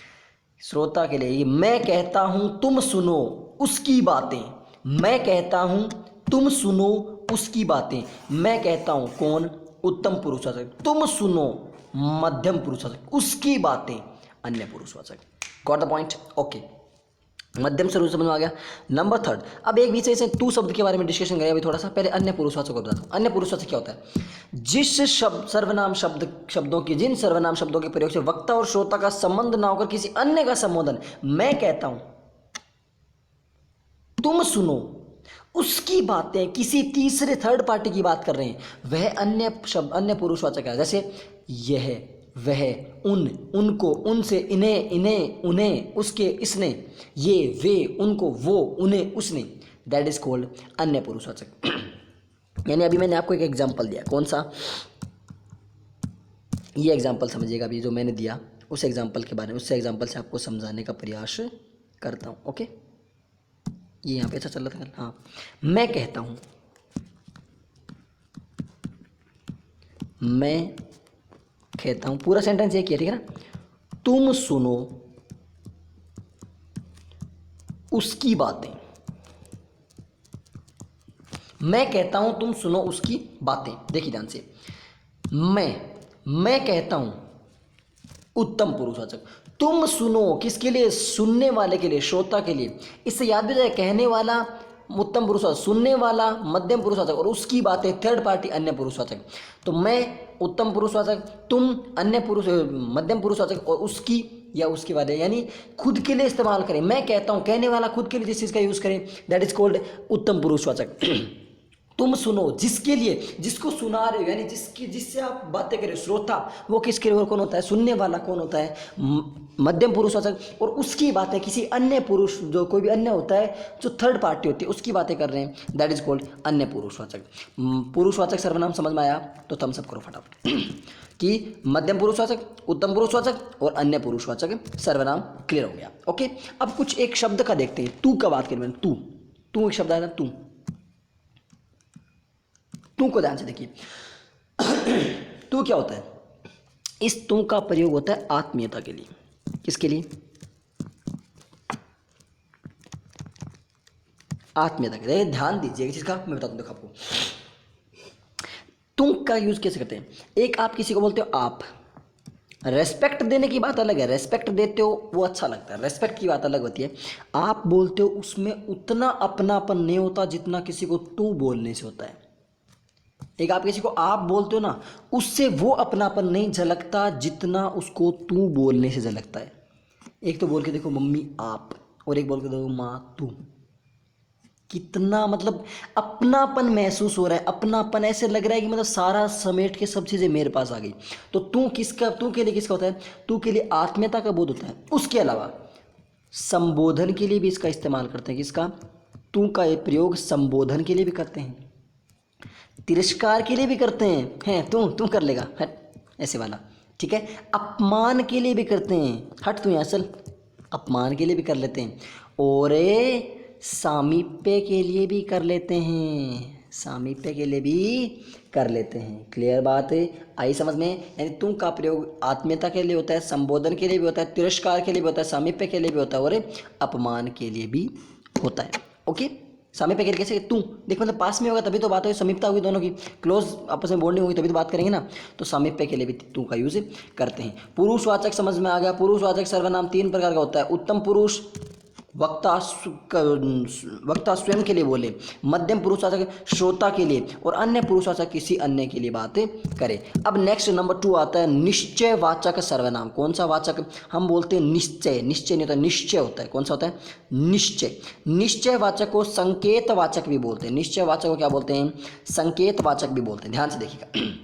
श्रोता के लिए। मैं कहता हूं तुम सुनो उसकी बातें। मैं कहता हूं तुम सुनो उसकी बातें। मैं कहता हूं, कौन? उत्तम पुरुषवाचक। तुम सुनो, मध्यम पुरुषवाचक। उसकी बातें, अन्य पुरुषवाचक। Got the point? ओके, मध्यम से समझ में आ गया। नंबर 3, अब एक बीच से तू शब्द के बारे में डिस्कशन करें अभी थोड़ा सा। पहले अन्य पुरुषवाचक को बताता हूं। अन्य पुरुषवाचक क्या होता है? जिस जिन सर्वनाम शब्दों के प्रयोग से वक्ता और श्रोता का संबंध ना होकर किसी अन्य का संबोधन। मैं कहता हूं तुम सुनो उसकी बातें, किसी तीसरे थर्ड पार्टी की बात कर रहे हैं, वह अन्य शब्द, अन्य पुरुषवाचक है। जैसे यह, वह, उन, उनको, उनसे, इन्हें, उन्हें, उसके, इसने, ये, वे, उनको, वो, उन्हें, उसने, दैट इज कॉल्ड अन्य पुरुषवाचक। यानी अभी मैंने आपको एक एग्जांपल दिया, कौन सा? ये एग्जांपल समझिएगा, अभी जो मैंने दिया उस एग्जांपल के बारे में, उस एग्जांपल से आपको समझाने का प्रयास करता हूँ। ओके, ये यहाँ पे अच्छा चल रहा था। हाँ, मैं कहता हूँ, मैं कहता हूं, पूरा सेंटेंस ये किया, ठीक है ना। तुम सुनो उसकी बातें। मैं कहता हूं, तुम सुनो उसकी बातें। देखिए ध्यान से, मैं कहता हूं, उत्तम पुरुषवाचक। तुम सुनो किसके लिए? सुनने वाले के लिए, श्रोता के लिए। इससे याद भी जाए, कहने वाला उत्तम पुरुषवाचक, सुनने वाला मध्यम पुरुषवाचक, और उसकी बातें थर्ड पार्टी अन्य पुरुषवाचक। तो मैं उत्तम पुरुषवाचक, तुम अन्य पुरुष मध्यम पुरुषवाचक, और उसकी या उसके बाद, यानी खुद के लिए इस्तेमाल करें। मैं कहता हूं, कहने वाला खुद के लिए जिस चीज़ का यूज़ करें, दैट इज कॉल्ड उत्तम पुरुषवाचक। तुम सुनो, जिसके लिए, जिसको सुना रहे हो, यानी जिससे आप बातें कर रहे हो, श्रोता, वो किसके लिए कौन होता है? सुनने वाला कौन होता है? मध्यम पुरुषवाचक। और उसकी बातें किसी अन्य पुरुष, जो कोई भी अन्य होता है, जो थर्ड पार्टी होती है, उसकी बातें कर रहे हैं, दैट इज कॉल्ड अन्य पुरुषवाचक। पुरुषवाचक सर्वनाम समझ में आया तो थम्स अप करो फटाफट। कि मध्यम पुरुषवाचक, उत्तम पुरुषवाचक और अन्य पुरुषवाचक सर्वनाम क्लियर हो गया। ओके, अब कुछ एक शब्द का देखते हैं। तू का बात करें, तू एक शब्द आया था, तू को ध्यान से देखिए। तू क्या होता है? इस तू का प्रयोग होता है आत्मीयता के लिए। किसके लिए? आत्मीयता के लिए। ध्यान दीजिए चीज का, मैं बताता हूं, देखो आपको तू का यूज कैसे करते हैं। एक, आप किसी को बोलते हो आप, रेस्पेक्ट देने की बात अलग है, रेस्पेक्ट देते हो वो अच्छा लगता है, रेस्पेक्ट की बात अलग होती है। आप बोलते हो, उसमें उतना अपनापन नहीं होता जितना किसी को तू बोलने से होता है। एक, आप किसी को आप बोलते हो ना, उससे वो अपनापन नहीं झलकता जितना उसको तू बोलने से झलकता है। एक तो बोल के देखो मम्मी आप, और एक बोल के देखो माँ तू। कितना मतलब अपनापन महसूस हो रहा है, अपनापन ऐसे लग रहा है कि मतलब सारा समेट के सब चीज़ें मेरे पास आ गई। तो तू किसका, तू के लिए किसका होता है? तू के लिए आत्मीयता का बोध होता है। उसके अलावा संबोधन के लिए भी इसका इस्तेमाल करते हैं। किसका? तू का ये प्रयोग संबोधन के लिए भी करते हैं, तिरस्कार के लिए भी करते हैं तू कर लेगा, हट, ऐसे वाला, ठीक है। अपमान के लिए भी करते हैं, हट तू यहाँ चल, अपमान के लिए भी कर लेते हैं। और सामीप्य के लिए भी कर लेते हैं, सामीप्य के लिए भी कर लेते हैं। क्लियर बात है, आई समझ में? यानी तुम का प्रयोग आत्मीयता के लिए होता है, संबोधन के लिए भी होता है, तिरस्कार के लिए भी होता है, सामीप्य के लिए भी होता है, और अपमान के लिए भी होता है। ओके, सामीप्य के लिए कैसे? तू देख, मतलब पास में होगा तभी तो बात होगी, समीपता होगी दोनों की, क्लोज आपस में बॉन्डिंग होगी तभी तो बात करेंगे ना। तो सामीप्य के लिए भी तू का यूज करते हैं। पुरुषवाचक समझ में आ गया। पुरुषवाचक सर्वनाम तीन प्रकार का होता है। उत्तम पुरुष, वक्ता स्वयं के लिए बोले, मध्यम पुरुषवाचक श्रोता के लिए, और अन्य पुरुषवाचक किसी अन्य के लिए बात करे। अब नेक्स्ट नंबर 2 आता है निश्चयवाचक सर्वनाम। कौन सा वाचक? हम बोलते हैं निश्चय, निश्चय नहीं होता, निश्चय होता है। कौन सा होता है? निश्चय। निश्चयवाचक को संकेतवाचक भी बोलते हैं। निश्चयवाचक को क्या बोलते हैं? संकेतवाचक भी बोलते हैं। ध्यान से देखिएगा,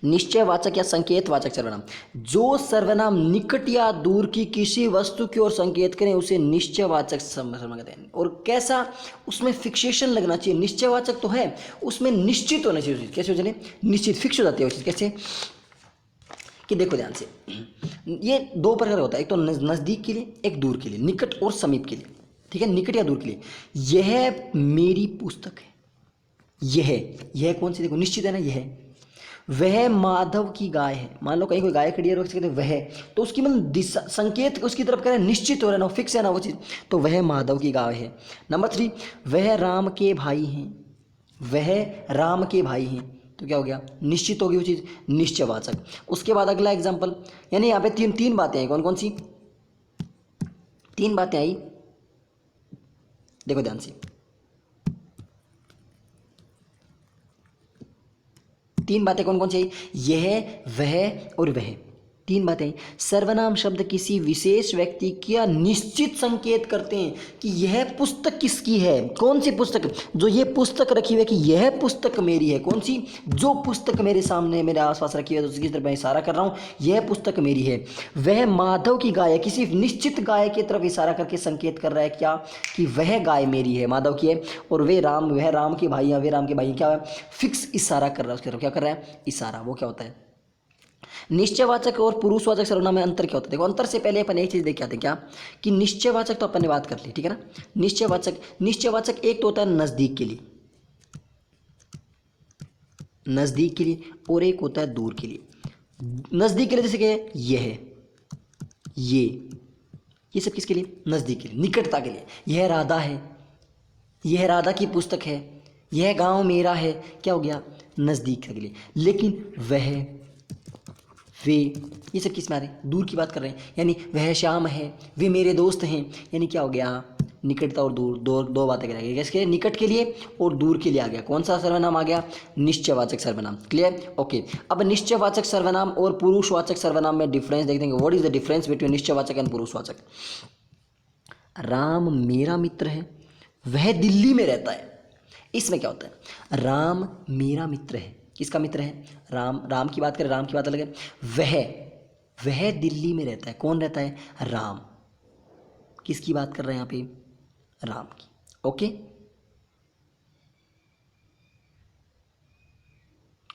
निश्चयवाचक या संकेतवाचक सर्वनाम, जो सर्वनाम निकट या दूर की किसी वस्तु की ओर संकेत करें उसे निश्चयवाचक सर्वनाम कहते हैं। और कैसा? उसमें फिक्सेशन लगना चाहिए। निश्चयवाचक तो है, उसमें निश्चित होना चाहिए। कैसे हो चले? निश्चित, फिक्स हो जाती है वो चीज़। कैसे? कि देखो ध्यान से, ये दो प्रकार होता है, एक तो नज़दीक के लिए, एक दूर के लिए, निकट और समीप के लिए, ठीक है, निकट या दूर के लिए। यह मेरी पुस्तक है, यह कौन सी? देखो निश्चित है ना, यह। वह माधव की गाय है, मान लो कहीं कोई गाय खड़ी है, रोक सकते वह, तो उसकी मतलब दिशा, संकेत उसकी तरफ करें, निश्चित हो रहा है ना, फिक्स है ना वो चीज़, तो वह माधव की गाय है। नंबर 3, वह राम के भाई हैं, वह राम के भाई हैं, तो क्या हो गया? निश्चित होगी वो चीज़, निश्चयवाचक। उसके बाद अगला एग्जाम्पल, यानी यहाँ पे तीन बातें आई। कौन कौन सी तीन बातें आई? देखो ध्यान से, तीन बातें कौन कौन सी? यह, वह और वह, तीन बातें। सर्वनाम शब्द किसी विशेष व्यक्ति का निश्चित संकेत करते हैं कि यह पुस्तक किसकी है। कौन सी पुस्तक? जो ये पुस्तक रखी हुई है, कि यह पुस्तक मेरी है। कौन सी? जो पुस्तक मेरे सामने, मेरे आसपास रखी हुई है, तो उसकी तरफ मैं इशारा कर रहा हूँ, यह पुस्तक मेरी है। वह माधव की गाय है, किसी निश्चित गाय की तरफ इशारा करके संकेत कर रहा है क्या? कि वह गाय मेरी है, माधव की है। और वह राम के भाई हैं, वे राम के भाई क्या है? फिक्स इशारा कर रहा है उसकी तरफ। क्या कर रहा है? इशारा। वो क्या होता है? निश्चयवाचक और पुरुषवाचक सर्वनाम में अंतर क्या होता है? देखो, अंतर से पहले अपन एक चीज देख के आते हैं, क्या? कि निश्चयवाचक तो अपन ने बात कर ली, ठीक है ना। निश्चयवाचक एक तो होता है नजदीक के लिए, नज़दीक के लिए, और एक होता है दूर के लिए। नज़दीक के लिए जैसे कि यह है, ये सब किसके लिए? नज़दीक के लिए, निकटता के लिए। यह राधा है, यह राधा की पुस्तक है, यह गांव मेरा है, क्या हो गया? नज़दीक के लिए। लेकिन वह, वे, ये सब किस में आ रहे हैं? दूर की बात कर रहे हैं। यानी वह श्याम है, वे मेरे दोस्त हैं, यानी क्या हो गया? निकटता और दूर, दो बातें करेंगे। कैसे? निकट के लिए और दूर के लिए आ गया। कौन सा सर्वनाम आ गया? निश्चयवाचक सर्वनाम। क्लियर? ओके। अब निश्चयवाचक सर्वनाम और पुरुषवाचक सर्वनाम में डिफरेंस देख देंगे। What is the difference between निश्चयवाचक एंड पुरुषवाचक? राम मेरा मित्र है, वह दिल्ली में रहता है। इसमें क्या होता है? राम मेरा मित्र है, किसका मित्र है? राम की बात करें, राम की बात अलग है। वह दिल्ली में रहता है, कौन रहता है? राम। किसकी बात कर रहे हैं यहाँ पे? राम की। ओके।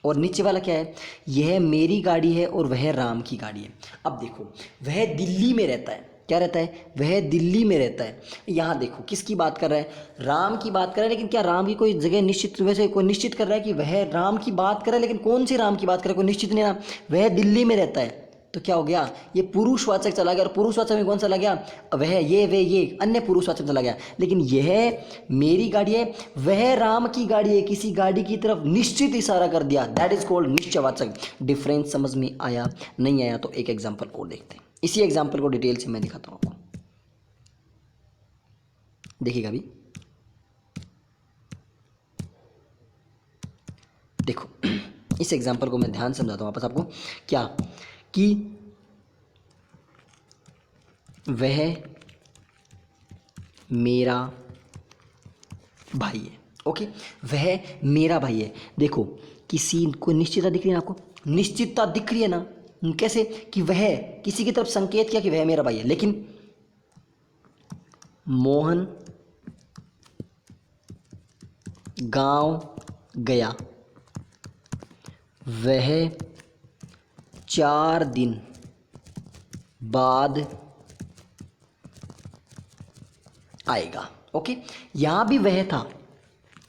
और नीचे वाला क्या है? यह मेरी गाड़ी है और वह राम की गाड़ी है। अब देखो, वह दिल्ली में रहता है, क्या रहता है? वह दिल्ली में रहता है। यहाँ देखो किसकी बात कर रहा है? राम की बात कर रहा है। लेकिन क्या राम की कोई जगह निश्चित, वैसे कोई निश्चित कर रहा है कि वह राम की बात कर रहा है, लेकिन कौन सी राम की बात कर रहा है? कोई निश्चित नहीं ना। वह दिल्ली में रहता है, तो क्या हो गया? ये पुरुषवाचक चला गया। और पुरुषवाचक में कौन सा लग गया? वह, ये, वे, ये, अन्य पुरुषवाचक चला गया। लेकिन यह मेरी गाड़ी है, वह राम की गाड़ी है, किसी गाड़ी की तरफ निश्चित इशारा कर दिया। दैट इज कॉल्ड निश्चयवाचक। डिफरेंस समझ में आया? नहीं आया तो एक एग्जाम्पल और देखते हैं। इसी एग्जाम्पल को डिटेल से मैं दिखाता हूँ आपको, देखिएगा अभी। देखो इस एग्जाम्पल को मैं ध्यान से समझाता हूँ वापस आपको। क्या कि वह मेरा भाई है। ओके, वह मेरा भाई है। देखो किसी को निश्चितता दिख रही है ना आपको? निश्चितता दिख रही है ना? कैसे? कि वह किसी की तरफ संकेत किया कि वह मेरा भाई है। लेकिन मोहन गांव गया, वह 4 दिन बाद आएगा। ओके, यहां भी वह था,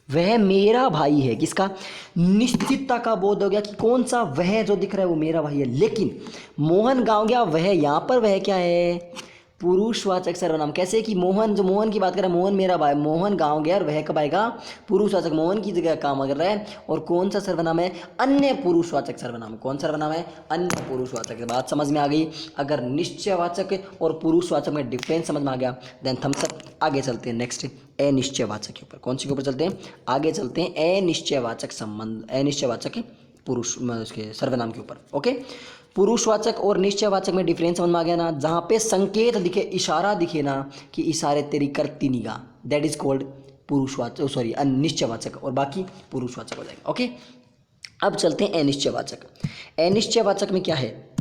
वह मेरा भाई है। किसका? निश्चितता का बोध हो गया कि कौन सा? वह जो दिख रहा है वो मेरा भाई है। लेकिन मोहन गांव गया, वह, यहां पर वह क्या है? पुरुषवाचक सर्वनाम। कैसे? कि मोहन, जो मोहन की बात कर रहा है, मोहन मेरा भाई, मोहन गांव गया, और वह कब आएगा? पुरुषवाचक, मोहन की जगह काम कर रहा है। और कौन सा सर्वनाम है? अन्य पुरुषवाचक सर्वनाम। कौन सर्वनाम है? अन्य पुरुषवाचक। बात समझ में आ गई? अगर निश्चयवाचक और पुरुषवाचक में डिफरेंस समझ में आ गया, देन थम्स अप। आगे चलते हैं नेक्स्ट अनिश्चयवाचक के ऊपर। कौन सी के ऊपर चलते हैं? आगे चलते हैं अनिश्चयवाचक संबंध, अनिश्चयवाचक पुरुष उसके सर्वनाम के ऊपर। ओके, पुरुषवाचक और निश्चयवाचक में डिफरेंस समझ में आ गया ना? जहां पे संकेत दिखे, इशारा दिखे ना, कि इशारे तेरी करती निगाह, दैट इज कॉल्ड पुरुषवाचक, सॉरी अनिश्चयवाचक, और बाकी पुरुषवाचक हो जाएगा। ओके, अब चलते हैं अनिश्चयवाचक। अनिश्चयवाचक में क्या है?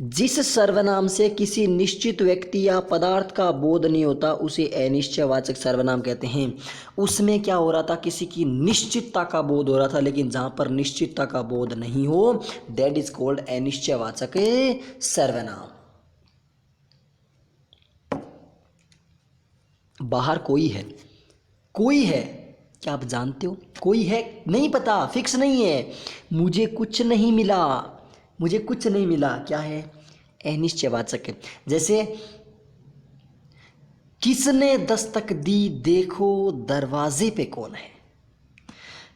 जिस सर्वनाम से किसी निश्चित व्यक्ति या पदार्थ का बोध नहीं होता उसे अनिश्चयवाचक सर्वनाम कहते हैं। उसमें क्या हो रहा था? किसी की निश्चितता का बोध हो रहा था, लेकिन जहां पर निश्चितता का बोध नहीं हो, दैट इज कॉल्ड अनिश्चयवाचक सर्वनाम। बाहर कोई है, कोई है, क्या आप जानते हो? कोई है, नहीं पता, फिक्स नहीं है। मुझे कुछ नहीं मिला, मुझे कुछ नहीं मिला, क्या है? अनिश्चयवाचक है। जैसे किसने दस्तक दी, देखो दरवाजे पे कौन है।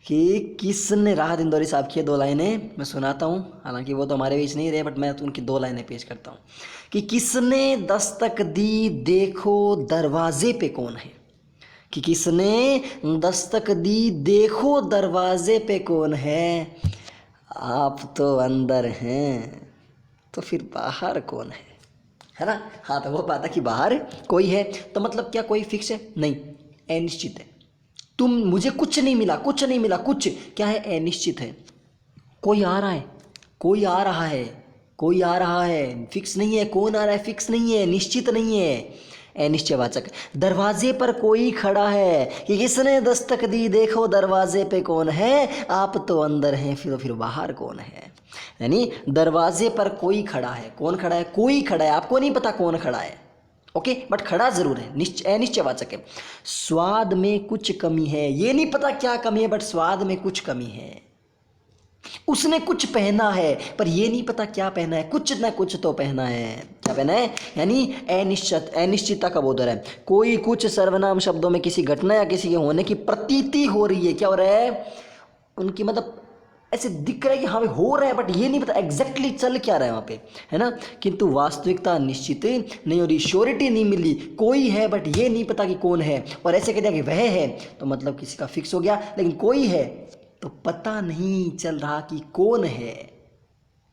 कि किसने, राहत इंदौरी साहब की 2 लाइनें मैं सुनाता हूँ, हालांकि वो तो हमारे बीच नहीं रहे, बट मैं तो उनकी 2 लाइनें पेश करता हूँ। कि किसने दस्तक दी, देखो दरवाजे पे कौन है। कि किसने दस्तक दी, देखो दरवाजे पे कौन है। आप तो अंदर हैं, तो फिर बाहर कौन है ना? हाँ, तो वो बात है कि बाहर कोई है, तो मतलब क्या कोई फिक्स है? नहीं, अनिश्चित है। तुम, मुझे कुछ नहीं मिला, कुछ नहीं मिला, कुछ क्या है? अनिश्चित है। कोई आ रहा है, कोई आ रहा है, कोई आ रहा है, फिक्स नहीं है। कौन आ रहा है? फिक्स नहीं है, निश्चित नहीं है, अनिश्चयवाचक। दरवाजे पर कोई खड़ा है, कि किसने दस्तक दी, देखो दरवाजे पे कौन है। आप तो अंदर हैं, फिर बाहर कौन है। यानी दरवाजे पर कोई खड़ा है। कौन खड़ा है? कोई खड़ा है, आपको नहीं पता कौन खड़ा है। ओके, बट खड़ा जरूर है, अनिश्चयवाचक है। स्वाद में कुछ कमी है, ये नहीं पता क्या कमी है, बट स्वाद में कुछ कमी है। उसने कुछ पहना है पर ये नहीं पता क्या पहना है, कुछ ना कुछ तो पहना है। क्या पहना है? यानी अनिश्चितता का बोध है। कोई कुछ सर्वनाम शब्दों में किसी घटना या किसी के होने की प्रतीति हो रही है। क्या हो रहा है? उनकी मतलब ऐसे दिख रहा है कि हाँ भाई हो रहा है, बट ये नहीं पता एग्जैक्टली चल क्या रहा है वहाँ पे, है ना। किंतु वास्तविकता निश्चित नहीं हो रही, श्योरिटी नहीं मिली। कोई है बट ये नहीं पता कि कौन है, और ऐसे कह दिया कि वह है तो मतलब किसी का फिक्स हो गया, लेकिन कोई है तो पता नहीं चल रहा कि कौन है।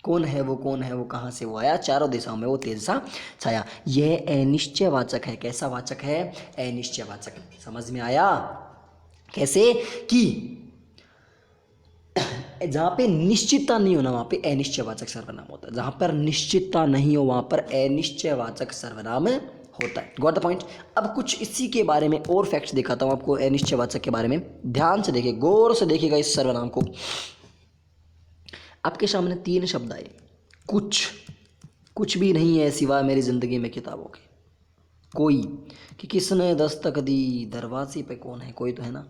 कौन है वो, कौन है वो, कहाँ से वो आया, चारों दिशाओं में वो तेज सा छाया। यह अनिश्चयवाचक है। कैसा वाचक है? अनिश्चयवाचक। समझ में आया? कैसे कि जहाँ पे निश्चितता नहीं हो ना वहाँ पे अनिश्चयवाचक सर्वनाम होता है। जहाँ पर निश्चितता नहीं हो वहाँ पर अनिश्चयवाचक सर्वनाम होता है। Got the point. अब कुछ इसी के बारे में और फैक्ट्स दिखाता हूँ आपको अनिश्चयवाचक के बारे में। ध्यान से देखिए, गौर से देखिएगा इस सर्वनाम को। आपके सामने 3 शब्द आए। कुछ भी नहीं है सिवाय मेरी ज़िंदगी में किताबों के। कोई, कि किसने दस्तक दी, दरवाजे पे कौन है, कोई तो है ना।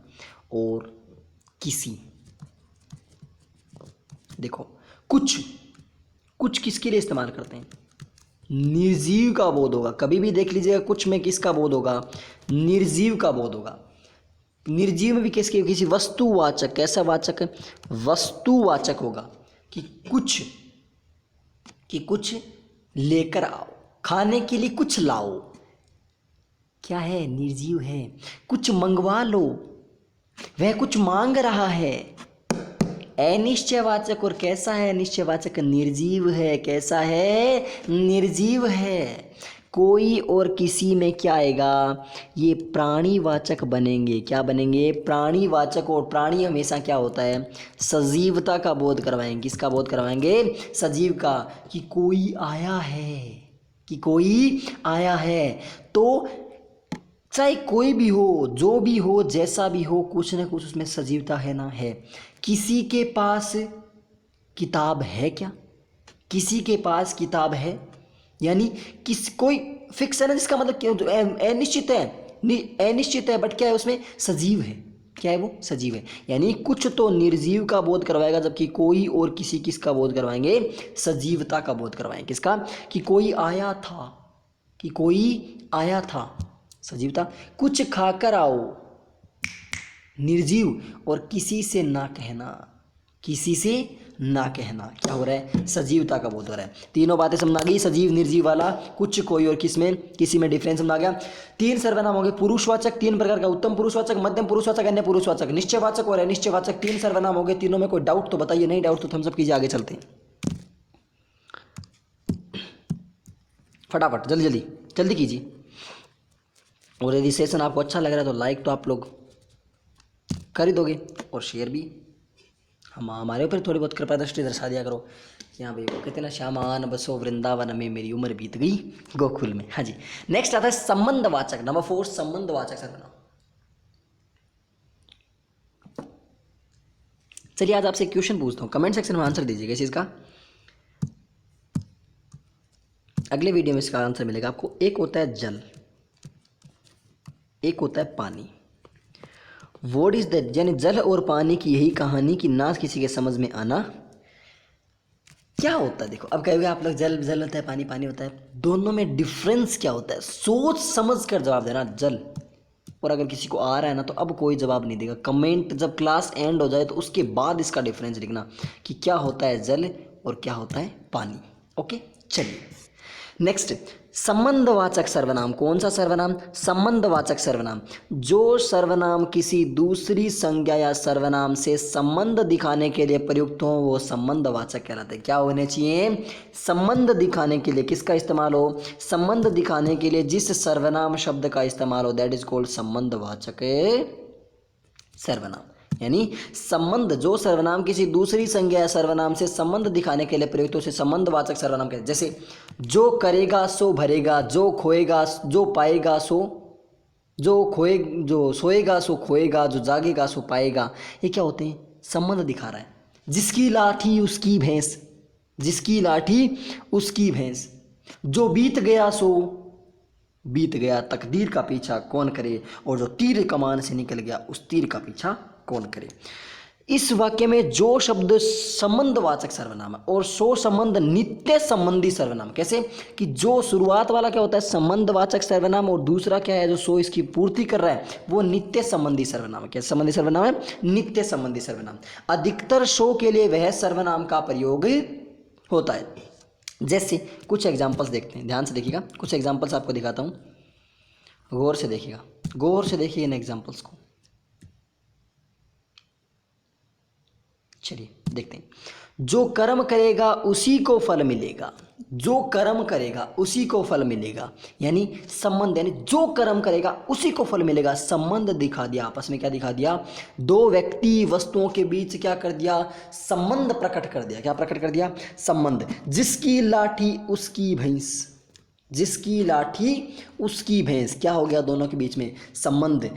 और किसी। देखो, कुछ किसके लिए इस्तेमाल करते हैं? निर्जीव का बोध होगा। कभी भी देख लीजिएगा कुछ में किसका बोध होगा? निर्जीव का बोध होगा। निर्जीव में भी किसके? किसी वस्तुवाचक। कैसा वाचक? वस्तुवाचक होगा। कि कुछ लेकर आओ, खाने के लिए कुछ लाओ। क्या है? निर्जीव है। कुछ मंगवा लो, वह कुछ मांग रहा है। अनिश्चयवाचक। और कैसा है अनिश्चयवाचक? निर्जीव है। कैसा है? निर्जीव है। कोई और किसी में क्या आएगा? ये प्राणीवाचक बनेंगे। क्या बनेंगे? प्राणीवाचक। और प्राणी हमेशा क्या होता है? सजीवता का बोध करवाएंगे। किसका बोध करवाएंगे? सजीव का। कि कोई आया है, कि कोई आया है। तो चाहे कोई भी हो, जो भी हो, जैसा भी हो, कुछ ना कुछ उसमें सजीवता है ना है। किसी के पास किताब है क्या? किसी के पास किताब है, यानी कोई फिक्स है ना, जिसका मतलब क्या? अनिश्चित है, अनिश्चित है, बट क्या है उसमें? सजीव है। क्या है वो? सजीव है। यानी कुछ तो निर्जीव का बोध करवाएगा, जबकि कोई और किसी किसका बोध करवाएंगे? सजीवता का बोध करवाएंगे। किसका? कि कोई आया था, कि कोई आया था, सजीवता। कुछ खाकर आओ, निर्जीव। और किसी से ना कहना, किसी से ना कहना। क्या हो रहा है? सजीवता का बोध हो रहा है। तीनों बातें समझ आ गई, सजीव, निर्जीव वाला, कुछ, कोई और किसी में डिफरेंस समझ आ गया। 3 सर्वनाम हो गए पुरुषवाचक, 3 प्रकार का, उत्तम पुरुषवाचक, मध्यम पुरुषवाचक, अन्य पुरुषवाचक, निश्चयवाचक और अनिश्चयवाचक। 3 सर्वनाम हो गए। तीनों में कोई डाउट तो बताइए। नहीं डाउट तो थम्स अप कीजिए, आगे चलते हैं फटाफट, जल्दी जल्दी जल्दी कीजिए। और यदि सेशन आपको अच्छा लग रहा है तो लाइक तो आप लोग कर ही दोगे, और शेयर भी। हम हमारे ऊपर थोड़ी बहुत कृपा दृष्टि दर्शा दिया करो कि हाँ भाई, वो कहते हैं ना, श्यामान बसो वृंदावन में, मेरी उम्र बीत गई गोकुल में। हाँ जी। नेक्स्ट आता है संबंधवाचक। नंबर 4, संबंधवाचक सर्वनाम। चलिए आज आपसे क्वेश्चन पूछता हूँ, कमेंट सेक्शन में आंसर दीजिएगा इस चीज़ का। अगले वीडियो में इसका आंसर मिलेगा आपको। एक होता है जल, एक होता है पानी। What is that? यानी जल और पानी की यही कहानी कि ना किसी के समझ में आना क्या होता है। देखो, अब कहोगे आप लोग जल जल होता है, पानी पानी होता है, दोनों में डिफरेंस क्या होता है? सोच समझ कर जवाब देना। जल, और अगर किसी को आ रहा है ना तो अब कोई जवाब नहीं देगा। कमेंट जब क्लास एंड हो जाए तो उसके बाद इसका डिफरेंस लिखना कि क्या होता है जल और क्या होता है पानी। ओके, चलिए नेक्स्ट। संबंधवाचक सर्वनाम। कौन सा सर्वनाम? संबंधवाचक सर्वनाम। जो सर्वनाम किसी दूसरी संज्ञा या सर्वनाम से संबंध दिखाने के लिए प्रयुक्त हो वो संबंधवाचक कहलाते हैं। क्या होने चाहिए? संबंध दिखाने के लिए किसका इस्तेमाल हो? संबंध दिखाने के लिए जिस सर्वनाम शब्द का इस्तेमाल हो, दैट इज कॉल्ड संबंधवाचक सर्वनाम। यानी संबंध, जो सर्वनाम किसी दूसरी संज्ञा या सर्वनाम से संबंध दिखाने के लिए प्रयुक्त हो, उसे संबंधवाचक सर्वनाम कहते हैं। जैसे जो करेगा सो भरेगा, जो खोएगा, जो पाएगा सो, जो सोएगा सो खोएगा, जो जागेगा सो पाएगा। ये क्या होते हैं? संबंध दिखा रहा है। जिसकी लाठी उसकी भैंस, जिसकी लाठी उसकी भैंस। जो बीत गया सो बीत गया, तकदीर का पीछा कौन करे, और जो तीर कमान से निकल गया उस तीर का पीछा कौन करे। इस वाक्य में जो शब्द संबंधवाचक सर्वनाम है और सो संबंध नित्य संबंधी सर्वनाम, कैसे कि जो शुरुआत वाला क्या होता है संबंधवाचक सर्वनाम और दूसरा क्या है जो सो इसकी पूर्ति कर रहा है वो नित्य संबंधी सर्वनाम है। क्या संबंधी सर्वनाम है? नित्य संबंधी सर्वनाम। अधिकतर सो के लिए वह सर्वनाम का प्रयोग होता है। जैसे कुछ एग्जाम्पल्स देखते हैं, ध्यान से देखिएगा, कुछ एग्जाम्पल्स आपको दिखाता हूँ, गौर से देखिएगा, गौर से देखिए इन एग्जाम्पल्स को। चलिए देखते हैं। जो कर्म करेगा उसी को फल मिलेगा, जो कर्म करेगा उसी को फल मिलेगा, यानी संबंध, यानी जो कर्म करेगा उसी को फल मिलेगा। संबंध दिखा दिया, आपस में क्या दिखा दिया? दो व्यक्ति वस्तुओं के बीच क्या कर दिया? संबंध प्रकट कर दिया। क्या प्रकट कर दिया? संबंध। जिसकी लाठी उसकी भैंस, जिसकी लाठी उसकी भैंस, क्या हो गया? दोनों के बीच में संबंध।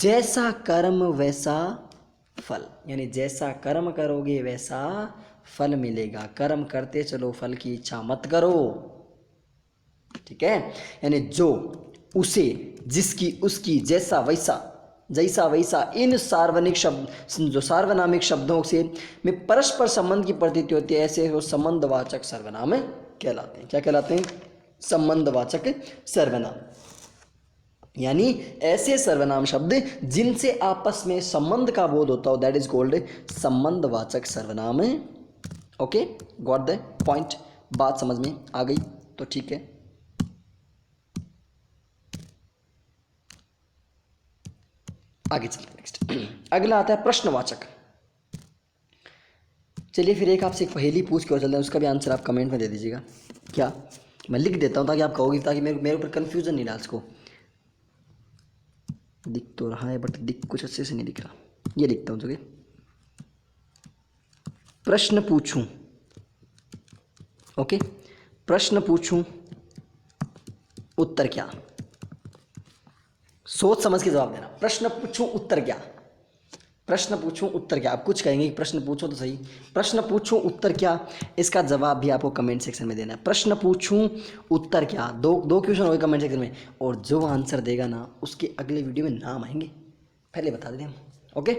जैसा कर्म वैसा फल, यानी जैसा कर्म करोगे वैसा फल मिलेगा। कर्म करते चलो, फल की इच्छा मत करो, ठीक है। यानी जो, उसे, जिसकी, उसकी, जैसा वैसा, जैसा वैसा, इन सार्वनिक शब्द, जो सार्वनामिक शब्दों से में परस्पर संबंध की प्रतीति होती है, ऐसे वो संबंधवाचक सर्वनाम कहलाते हैं। क्या कहलाते हैं? संबंधवाचक सर्वनाम। यानी ऐसे सर्वनाम शब्द जिनसे आपस में संबंध का बोध होता हो, दैट इज कॉल्ड संबंधवाचक सर्वनाम। Okay, got the point? बात समझ में आ गई तो ठीक है। आगे चलते हैं नेक्स्ट। अगला आता है प्रश्नवाचक। चलिए फिर एक आपसे एक पहेली पूछ के और चलते हैं, उसका भी आंसर आप कमेंट में दे दीजिएगा। क्या मैं लिख देता हूँ ताकि आप कहोगे, ताकि मेरे ऊपर कंफ्यूजन नहीं डाल सको। दिख तो रहा है बट दिख कुछ अच्छे से नहीं दिख रहा, ये लिखता हूँ जगह। प्रश्न पूछूं, ओके, प्रश्न पूछूं उत्तर क्या? सोच समझ के जवाब देना। प्रश्न पूछूं उत्तर क्या? प्रश्न पूछूं उत्तर क्या? आप कुछ कहेंगे कि प्रश्न पूछो तो सही, प्रश्न पूछूं उत्तर क्या? इसका जवाब भी आपको कमेंट सेक्शन में देना है। प्रश्न पूछूं उत्तर क्या? दो क्वेश्चन हो गए कमेंट सेक्शन में, और जो आंसर देगा ना उसके अगले वीडियो में नाम आएंगे, पहले बता दें हम। ओके,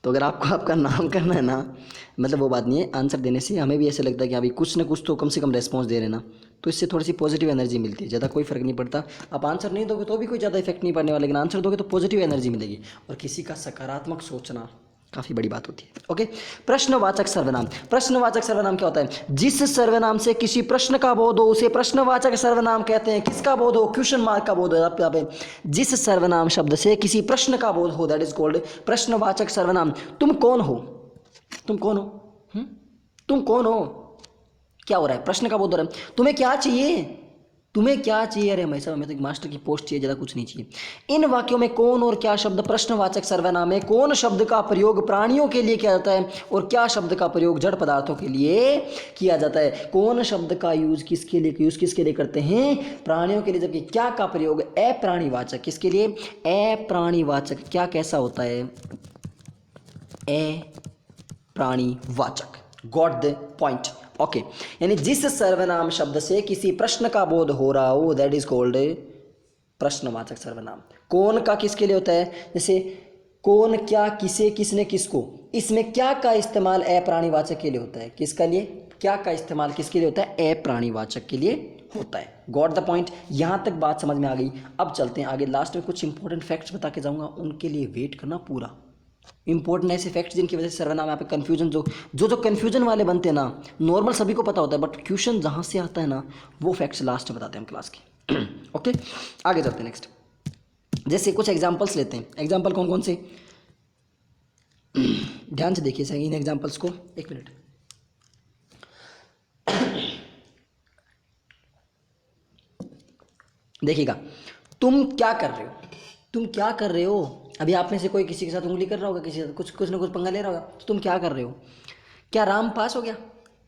तो अगर आपको आपका नाम करना है ना, मतलब वो बात नहीं है, आंसर देने से हमें भी ऐसे लगता है कि अभी कुछ ना कुछ तो कम से कम रेस्पॉन्स दे रहे ना, तो इससे थोड़ी सी पॉजिटिव एनर्जी मिलती है। ज़्यादा कोई फर्क नहीं पड़ता। आप आंसर नहीं दोगे तो भी कोई ज़्यादा इफेक्ट नहीं पड़ने वाला, लेकिन आंसर दोगे तो पॉजिटिव एनर्जी मिलेगी, और किसी का सकारात्मक सोचना काफ़ी बड़ी बात होती है। ओके, प्रश्नवाचक सर्वनाम। प्रश्नवाचक सर्वनाम क्या होता है? जिस सर्वनाम से किसी प्रश्न का बोध हो उसे प्रश्नवाचक सर्वनाम कहते हैं। किसका बोध हो? क्वेश्चन मार्क का बोध हो। आप यहाँ पे जिस सर्वनाम शब्द से किसी प्रश्न का बोध हो, दैट इज कॉल्ड प्रश्नवाचक सर्वनाम। तुम कौन हो? तुम कौन हो? तुम कौन हो? क्या हो रहा है? प्रश्न का बोध हो रहा है। तुम्हें क्या चाहिए? तुम्हें क्या चाहिए? अरे भाई साहब हमें तो एक मास्टर की पोस्ट चाहिए, ज़्यादा कुछ नहीं चाहिए। इन वाक्यों में कौन और क्या शब्द प्रश्नवाचक सर्वनाम है। कौन शब्द का प्रयोग प्राणियों के लिए किया जाता है और क्या शब्द का प्रयोग जड़ पदार्थों के लिए किया जाता है। कौन शब्द का यूज किसके लिए करते हैं? प्राणियों के लिए, जबकि क्या का प्रयोग अप्राणीवाचक, किसके लिए? अप्राणीवाचक। क्या कैसा होता है? अप्राणीवाचक। Got the point? ओके, यानी जिस सर्वनाम शब्द से किसी प्रश्न का बोध हो रहा हो, दैट इज कॉल्ड प्रश्नवाचक सर्वनाम। कौन का किसके लिए होता है? जैसे कौन, क्या, किसे, किसने, किसको। इसमें क्या का इस्तेमाल अप्राणीवाचक के लिए होता है। किसका लिए? क्या का इस्तेमाल किसके लिए होता है? अप्राणीवाचक के लिए होता है। Got the point? यहां तक बात समझ में आ गई। अब चलते हैं आगे, लास्ट में कुछ इंपॉर्टेंट फैक्ट्स बता के जाऊंगा, उनके लिए वेट करना पूरा। इंपॉर्टेंट ऐसे फैक्ट्स जिनकी वजह से सर्वनाम यहाँ पे कन्फ्यूजन, जो कन्फ्यूजन वाले बनते हैं ना, नॉर्मल सभी को पता होता है, बट क्वेश्चन जहाँ से आता है ना वो फैक्ट्स लास्ट में बताते हैं हम क्लास के। ओके, आगे चलते हैं नेक्स्ट। जैसे कुछ एग्जांपल्स लेते हैं। एग्जांपल कौन कौन से? ध्यान से देखिए सही इन एग्जांपल्स को, एक मिनट। देखिएगा, तुम क्या कर रहे हो? तुम क्या कर रहे हो? अभी आप में से कोई किसी के साथ उंगली कर रहा होगा, किसी के साथ कुछ ना कुछ पंगा ले रहा होगा, तो तुम क्या कर रहे हो? क्या राम पास हो गया?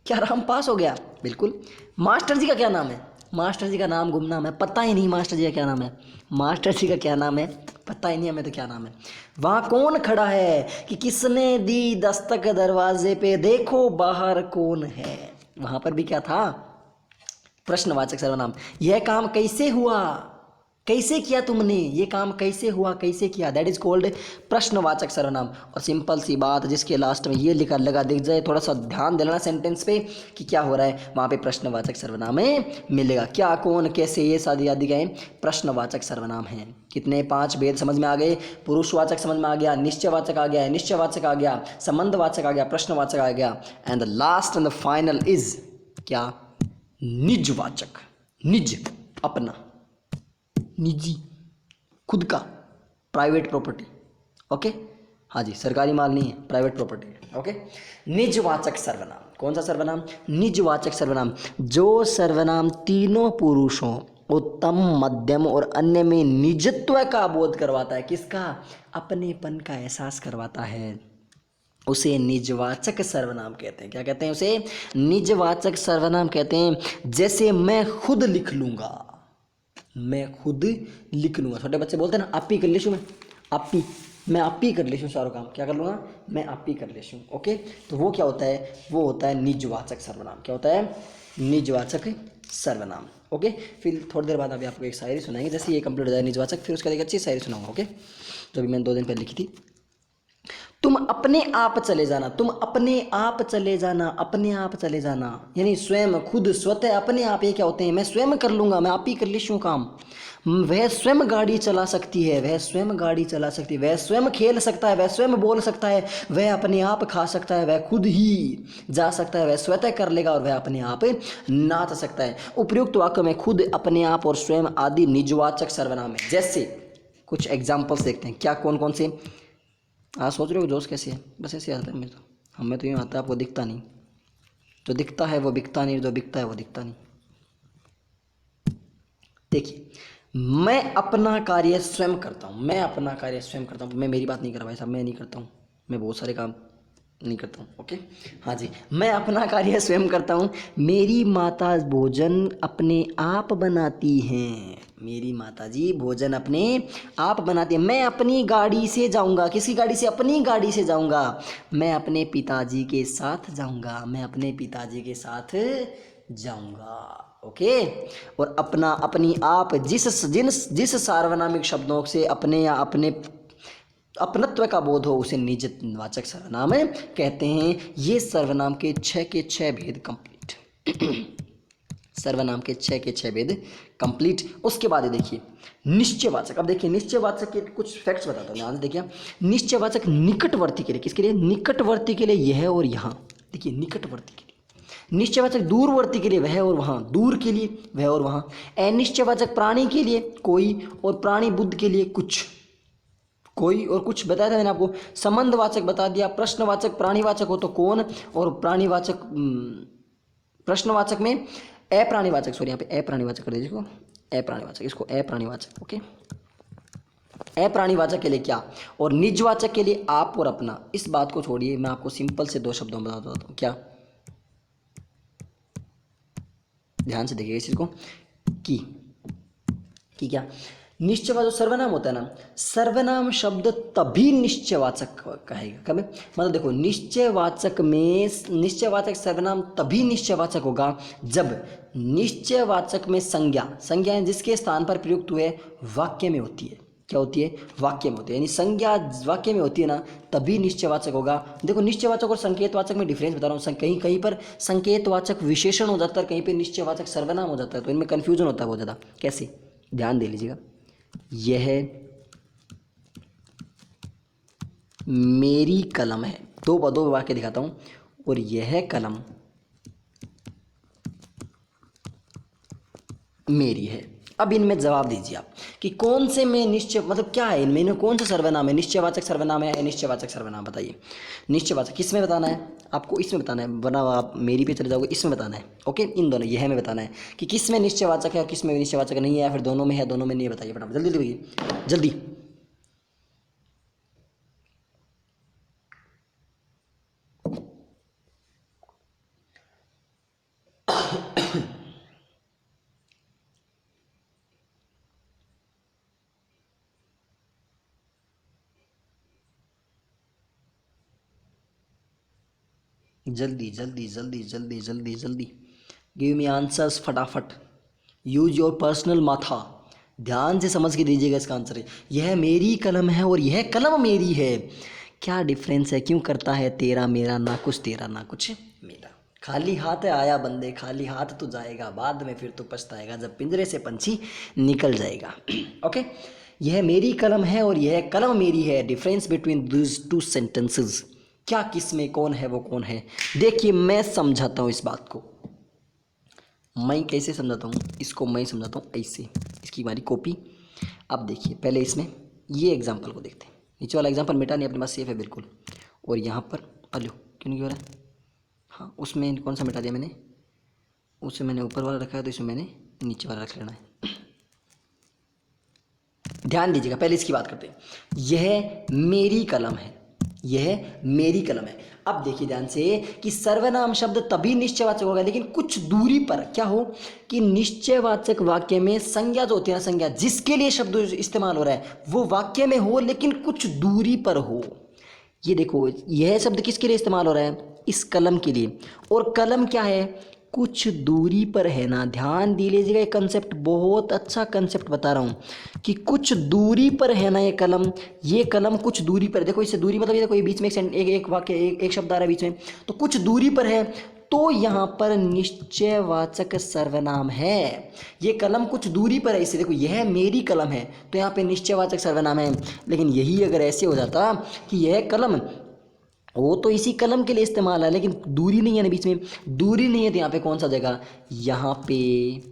क्या राम पास हो गया? बिल्कुल। मास्टर जी का क्या नाम है? मास्टर जी का नाम गुमनाम है, पता ही नहीं मास्टर जी का क्या नाम है। मास्टर जी का क्या नाम है? पता ही नहीं हमें तो क्या नाम है। वहाँ कौन खड़ा है कि किसने दी दस्तक दरवाजे पे, देखो बाहर कौन है। वहाँ पर भी क्या था? प्रश्नवाचक सर्वनाम। यह काम कैसे हुआ? कैसे किया तुमने, ये काम कैसे हुआ, कैसे किया, दैट इज कॉल्ड प्रश्नवाचक सर्वनाम। और सिंपल सी बात, जिसके लास्ट में ये लिखा लगा दिख जाए, थोड़ा सा ध्यान देना सेंटेंस पे कि क्या हो रहा है, वहाँ पे प्रश्नवाचक सर्वनाम में मिलेगा। क्या, कौन, कैसे, ये सारी आदि गए प्रश्नवाचक सर्वनाम हैं। कितने, 5 भेद समझ में आ गए। पुरुषवाचक समझ में आ गया, निश्चयवाचक आ गया, निश्चयवाचक आ गया, संबंधवाचक आ गया, प्रश्नवाचक आ गया, and the last and the final is क्या, निजवाचक। निज, अपना, निजी, खुद का, प्राइवेट प्रॉपर्टी। ओके, हाँ जी, सरकारी माल नहीं है, प्राइवेट प्रॉपर्टी। ओके, निजवाचक सर्वनाम, कौन सा सर्वनाम, निजवाचक सर्वनाम। जो सर्वनाम तीनों पुरुषों, उत्तम, मध्यम और अन्य में निजत्व का बोध करवाता है, किसका, अपनेपन का एहसास करवाता है, उसे निजवाचक सर्वनाम कहते हैं। क्या कहते हैं उसे, निजवाचक सर्वनाम कहते हैं। जैसे मैं खुद लिख लूंगा, मैं खुद लिख लूंगा। छोटे बच्चे बोलते हैं ना, आप ही कर लेशू, मैं आप ही कर लेशू सारा काम, क्या कर लूँगा, मैं आप ही कर लेशू। ओके, तो वो क्या होता है, वो होता है निजवाचक सर्वनाम। क्या होता है, निजवाचक सर्वनाम। ओके, फिर थोड़ी देर बाद अभी आपको एक शायरी सुनाएंगे, जैसे ये कंप्लीट हो जाए निजवाचक, फिर उसके बाद एक अच्छी शायरी सुनाऊंगा। ओके, जो भी मैंने 2 दिन पहले लिखी थी। तुम अपने आप चले जाना, तुम अपने आप चले जाना, अपने आप चले जाना, यानी स्वयं, खुद, स्वतः, अपने आप। ये क्या होते हैं, मैं स्वयं कर लूँगा, मैं आप ही कर लेशूँ काम। वह स्वयं गाड़ी चला सकती है, वह स्वयं गाड़ी चला सकती है, वह स्वयं खेल सकता है, वह स्वयं बोल सकता है, वह अपने आप खा सकता है, वह खुद ही जा सकता है, वह स्वतः कर लेगा, और वह अपने आप नाच सकता है। उपर्युक्त वाक्य में खुद, अपने आप और स्वयं आदि निजवाचक सर्वनाम है। जैसे कुछ एग्जाम्पल्स देखते हैं, क्या, कौन कौन से। आप सोच रहे हो जोश कैसे है, बस ऐसे आता है मेरे तो, हमें तो यूँ आता है, आपको दिखता नहीं। जो दिखता है वो बिकता नहीं, जो बिकता है वो दिखता नहीं। देखिए, मैं अपना कार्य स्वयं करता हूँ, मैं अपना कार्य स्वयं करता हूँ। मैं मेरी बात नहीं कर रहा भाई साहब, मैं नहीं करता हूँ, मैं बहुत सारे काम नहीं करता हूँ। ओके, हाँ जी, मैं अपना कार्य स्वयं करता हूँ। मेरी माता भोजन अपने आप बनाती हैं, मेरी माता जी भोजन अपने आप बनाती है। मैं अपनी गाड़ी से जाऊँगा, किसी गाड़ी से, अपनी गाड़ी से जाऊँगा। मैं अपने पिताजी के साथ जाऊँगा, मैं अपने पिताजी के साथ जाऊँगा। ओके, और अपना, अपनी, आप, जिस सार्वनामिक शब्दों से अपने या अपने अपनत्व का बोध हो, उसे निजवाचक सर्वनाम कहते हैं। ये सर्वनाम के 6 के 6 भेद कंप्लीट। सर्वनाम के 6 के 6 भेद कंप्लीट। उसके बाद ये देखिए निश्चयवाचक। अब देखिए निश्चयवाचक के कुछ फैक्ट्स बताता हूँ, ध्यान से देखिए। निश्चयवाचक निकटवर्ती के लिए, किसके लिए, निकटवर्ती के लिए यह और यहाँ। देखिए, निकटवर्ती के लिए। निश्चयवाचक दूरवर्ती के लिए वह और वहाँ, दूर के लिए वह और वहाँ। अनिश्चयवाचक प्राणी के लिए कोई, और प्राणी बुद्ध के लिए कुछ, कोई और कुछ बताया था मैंने आपको। संबंधवाचक बता दिया। प्रश्नवाचक प्राणीवाचक हो तो कौन, और प्राणीवाचक, प्रश्नवाचक में अप्राणीवाचक, सॉरी यहाँ पे अप्राणीवाचक कर दीजिए इसको, अप्राणीवाचक, इसको अप्राणीवाचक। ओके, अप्राणीवाचक के लिए क्या, और निजवाचक के लिए आप और अपना। इस बात को छोड़िए, मैं आपको सिंपल से 2 शब्दों में बता देता हूँ। क्या, ध्यान से देखिए इस चीज को, कि क्या, निश्चयवाचक जो सर्वनाम होता है ना, सर्वनाम शब्द तभी निश्चयवाचक कहेगा। कब, मतलब देखो, निश्चयवाचक में, निश्चयवाचक सर्वनाम तभी निश्चयवाचक होगा जब निश्चयवाचक में संज्ञा, संज्ञा जिसके स्थान पर प्रयुक्त हुए वाक्य में होती है। क्या होती है, वाक्य में होती है, यानी संज्ञा वाक्य में होती है ना, तभी निश्चयवाचक होगा। देखो, निश्चयवाचक और संकेतवाचक में डिफरेंस बता रहा हूँ। कहीं कहीं पर संकेतवाचक विशेषण हो जाता है, कहीं पे निश्चयवाचक सर्वनाम हो जाता है, तो इनमें कन्फ्यूजन होता है बहुत ज़्यादा। कैसे, ध्यान दे लीजिएगा। यह मेरी कलम है, 2 पदों वाक्य दिखाता हूं, और यह कलम मेरी है। अब इनमें जवाब दीजिए आप कि कौन से में निश्चय, मतलब क्या है इनमें, कौन सा सर्वनाम है, निश्चयवाचक सर्वनाम है, अनिश्चयवाचक सर्वनाम, बताइए। निश्चयवाचक किस में बताना है आपको, इसमें बताना है, वरना आप मेरी पे चले जाओगे, इसमें बताना है। ओके, इन दोनों, यह में बताना है कि किस में निश्चयवाचक है और किस में निश्चयवाचक नहीं है, या फिर दोनों में है, दोनों में नहीं है, बताइए फटाफट, जल्दी जल्दी जल्दी। जल्दी जल्दी जल्दी जल्दी जल्दी जल्दी, गिव मी आंसर्स फटाफट। यूज योर पर्सनल माथा, ध्यान से समझ के दीजिएगा इसका आंसर। यह मेरी कलम है और यह कलम मेरी है, क्या डिफरेंस है? क्यों करता है तेरा मेरा, ना कुछ तेरा ना कुछ मेरा। खाली हाथ आया बंदे, खाली हाथ तो जाएगा, बाद में फिर तो पछताएगा जब पिंजरे से पंछी निकल जाएगा। ओके, यह मेरी कलम है और यह कलम मेरी है, difference between this two sentences. क्या किस में कौन है वो कौन है? देखिए मैं समझाता हूँ इस बात को। मैं कैसे समझाता हूँ इसको? मैं समझाता हूँ ऐसे, इसकी हमारी कॉपी। अब देखिए पहले इसमें ये एग्जाम्पल को देखते हैं। नीचे वाला एग्जाम्पल मिटा नहीं, अपने पास सेफ है बिल्कुल। और यहाँ पर अलो क्यों नहीं हो रहा है? हाँ, उसमें कौन सा मिटा दिया मैंने? उसमें मैंने ऊपर वाला रखा है, तो इसमें मैंने नीचे वाला रख लेना है। ध्यान दीजिएगा, पहले इसकी बात करते हैं। यह मेरी कलम है, यह मेरी कलम है। अब देखिए ध्यान से कि सर्वनाम शब्द तभी निश्चयवाचक होगा लेकिन कुछ दूरी पर क्या हो, कि निश्चयवाचक वाक्य में संज्ञा जो होती है ना, संज्ञा जिसके लिए शब्द इस्तेमाल हो रहा है वो वाक्य में हो लेकिन कुछ दूरी पर हो। ये देखो, यह शब्द किसके लिए इस्तेमाल हो रहा है? इस कलम के लिए। और कलम क्या है? कुछ दूरी पर है ना। ध्यान दे लीजिएगा, ये कंसेप्ट बहुत अच्छा कंसेप्ट बता रहा हूँ कि कुछ दूरी पर है ना ये कलम। ये कलम कुछ दूरी पर, देखो इससे दूरी मतलब ये देखो, ये बीच में एक वाक्य एक शब्द आ रहा है बीच में, तो कुछ दूरी पर है, तो यहाँ पर निश्चयवाचक सर्वनाम है। ये कलम कुछ दूरी पर है, इससे देखो यह मेरी कलम है तो यहाँ पे निश्चयवाचक सर्वनाम है। लेकिन यही अगर ऐसे हो जाता कि यह कलम, वो तो इसी कलम के लिए इस्तेमाल है लेकिन दूरी नहीं है ना, बीच में दूरी नहीं है, तो यहाँ पे कौन सा जगह? यहाँ पे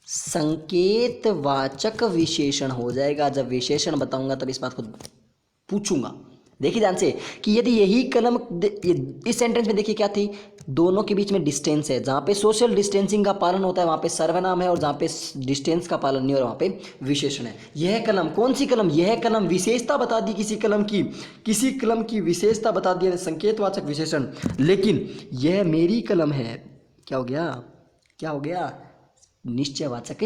संकेतवाचक विशेषण हो जाएगा। जब विशेषण बताऊंगा तब इस बात को पूछूंगा। देखिए ध्यान से कि यदि यही कलम, इस सेंटेंस में देखिए क्या थी, दोनों के बीच में डिस्टेंस है। जहाँ पे सोशल डिस्टेंसिंग का पालन होता है वहाँ पे सर्वनाम है, और जहाँ पे डिस्टेंस का पालन नहीं हो रहा वहाँ पे विशेषण है। यह कलम, कौन सी कलम? यह कलम, विशेषता बता दी किसी कलम की, किसी कलम की विशेषता बता दी, संकेतवाचक विशेषण। लेकिन यह मेरी कलम है, क्या हो गया? क्या हो गया? निश्चयवाचक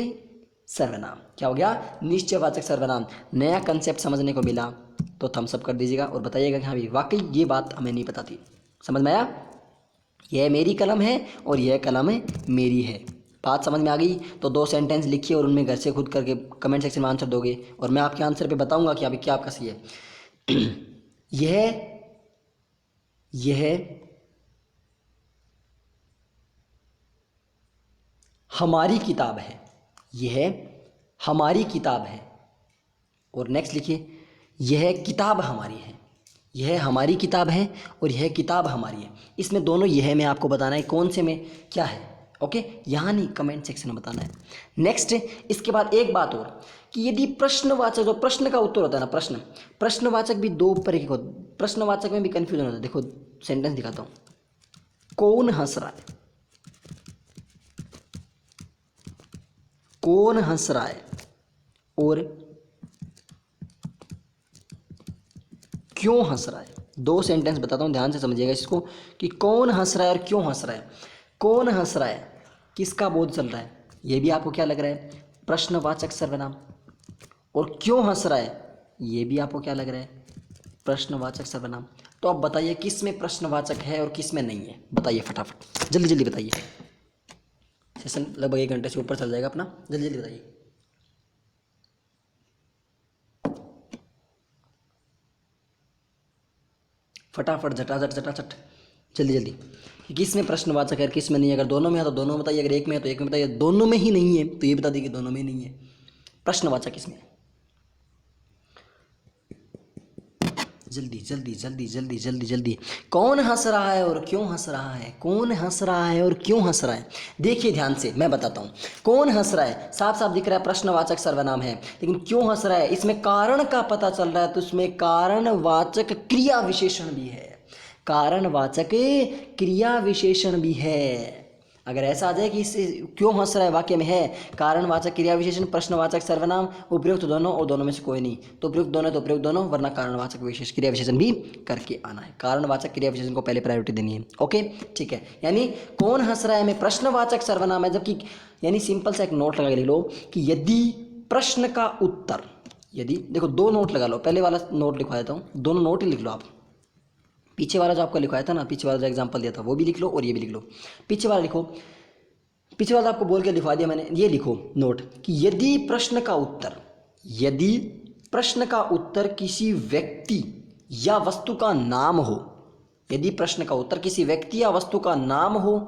सर्वनाम। क्या हो गया? निश्चयवाचक सर्वनाम। नया कंसेप्ट समझने को मिला तो थम्स अप कर दीजिएगा और बताइएगा कि हाँ भाई वाकई ये बात हमें नहीं पता थी। समझ में आया? यह मेरी कलम है और यह कलम मेरी है। बात समझ में आ गई? तो 2 सेंटेंस लिखिए और उनमें घर से खुद करके कमेंट सेक्शन में आंसर दोगे और मैं आपके आंसर पे बताऊंगा कि अभी क्या आपका सही है। यह हमारी किताब है, यह हमारी किताब है। और नेक्स्ट लिखिए, यह किताब हमारी है, यह हमारी किताब है और यह किताब हमारी है। इसमें दोनों यह में आपको बताना है कौन से में क्या है। ओके, यहाँ नहीं, कमेंट सेक्शन में बताना है। नेक्स्ट, इसके बाद एक बात और कि यदि प्रश्नवाचक, जो प्रश्न का उत्तर होता है ना, प्रश्नवाचक भी 2 तरीके का, प्रश्नवाचक में भी कन्फ्यूजन होता है। देखो सेंटेंस दिखाता हूँ। कौन हंस रहा है? कौन हंस रहा है और क्यों हंस रहा है? 2 सेंटेंस बताता हूँ, ध्यान से समझिएगा इसको कि कौन हंस रहा है और क्यों हंस रहा है। कौन हंस रहा है, किसका बोध चल रहा है, ये भी आपको क्या लग रहा है? प्रश्नवाचक सर्वनाम। और क्यों हंस रहा है, ये भी आपको क्या लग रहा है? प्रश्नवाचक सर्वनाम। तो अब बताइए किस में प्रश्नवाचक है और किस में नहीं है? बताइए फटाफट, जल्दी जल्दी बताइए। सेशन लगभग 1 घंटे से ऊपर चल जाएगा अपना, जल्दी जल्दी बताइए। फटाफट, झटाझट झटाझट, जल्दी जल्दी। कि किस में प्रश्नवाचक है, किस में नहीं है? अगर दोनों में है तो दोनों में बताइए, अगर एक में है तो एक में बताइए, दोनों में ही नहीं है तो ये बता दीजिए कि दोनों में ही नहीं है। प्रश्नवाचक किसमें है? जल्दी जल्दी जल्दी जल्दी जल्दी जल्दी। कौन हंस रहा है और क्यों हंस रहा है? कौन हंस रहा है और क्यों हंस रहा है? देखिए ध्यान से, मैं बताता हूँ। कौन हंस रहा है साफ साफ दिख रहा है, प्रश्नवाचक सर्वनाम है। लेकिन क्यों हंस रहा है, इसमें कारण का पता चल रहा है, तो इसमें कारणवाचक क्रिया विशेषण भी है। कारणवाचक क्रिया विशेषण भी है। अगर ऐसा आ जाए कि इस क्यों हंस रहा है वाक्य में है कारणवाचक क्रिया विशेषण, प्रश्नवाचक सर्वनाम, उपयुक्त दोनों और दोनों में से कोई नहीं, तो उपयुक्त दोनों तो उपयुक्त दोनों, वरना कारणवाचक विशेष क्रिया विशेषण भी करके आना है। कारणवाचक क्रिया विशेषण को पहले प्रायोरिटी देनी है। ओके ठीक है, यानी कौन हंस रहा है में प्रश्नवाचक सर्वनाम है। जबकि यानी सिंपल सा एक नोट लगा के लिख लो कि यदि प्रश्न का उत्तर, यदि देखो 2 नोट लगा लो, पहले वाला नोट लिखवा देता हूँ, दोनों नोट ही लिख लो आप। पीछे वाला जो आपको लिखवाया था ना, पीछे वाला जो एग्जांपल दिया था वो भी लिख लो और ये भी लिख लो। पीछे वाला लिखो, पिछले बार आपको बोल के लिखवा दिया मैंने, ये लिखो नोट कि यदि प्रश्न का उत्तर किसी व्यक्ति या वस्तु का नाम हो, यदि प्रश्न का उत्तर किसी व्यक्ति या वस्तु का नाम हो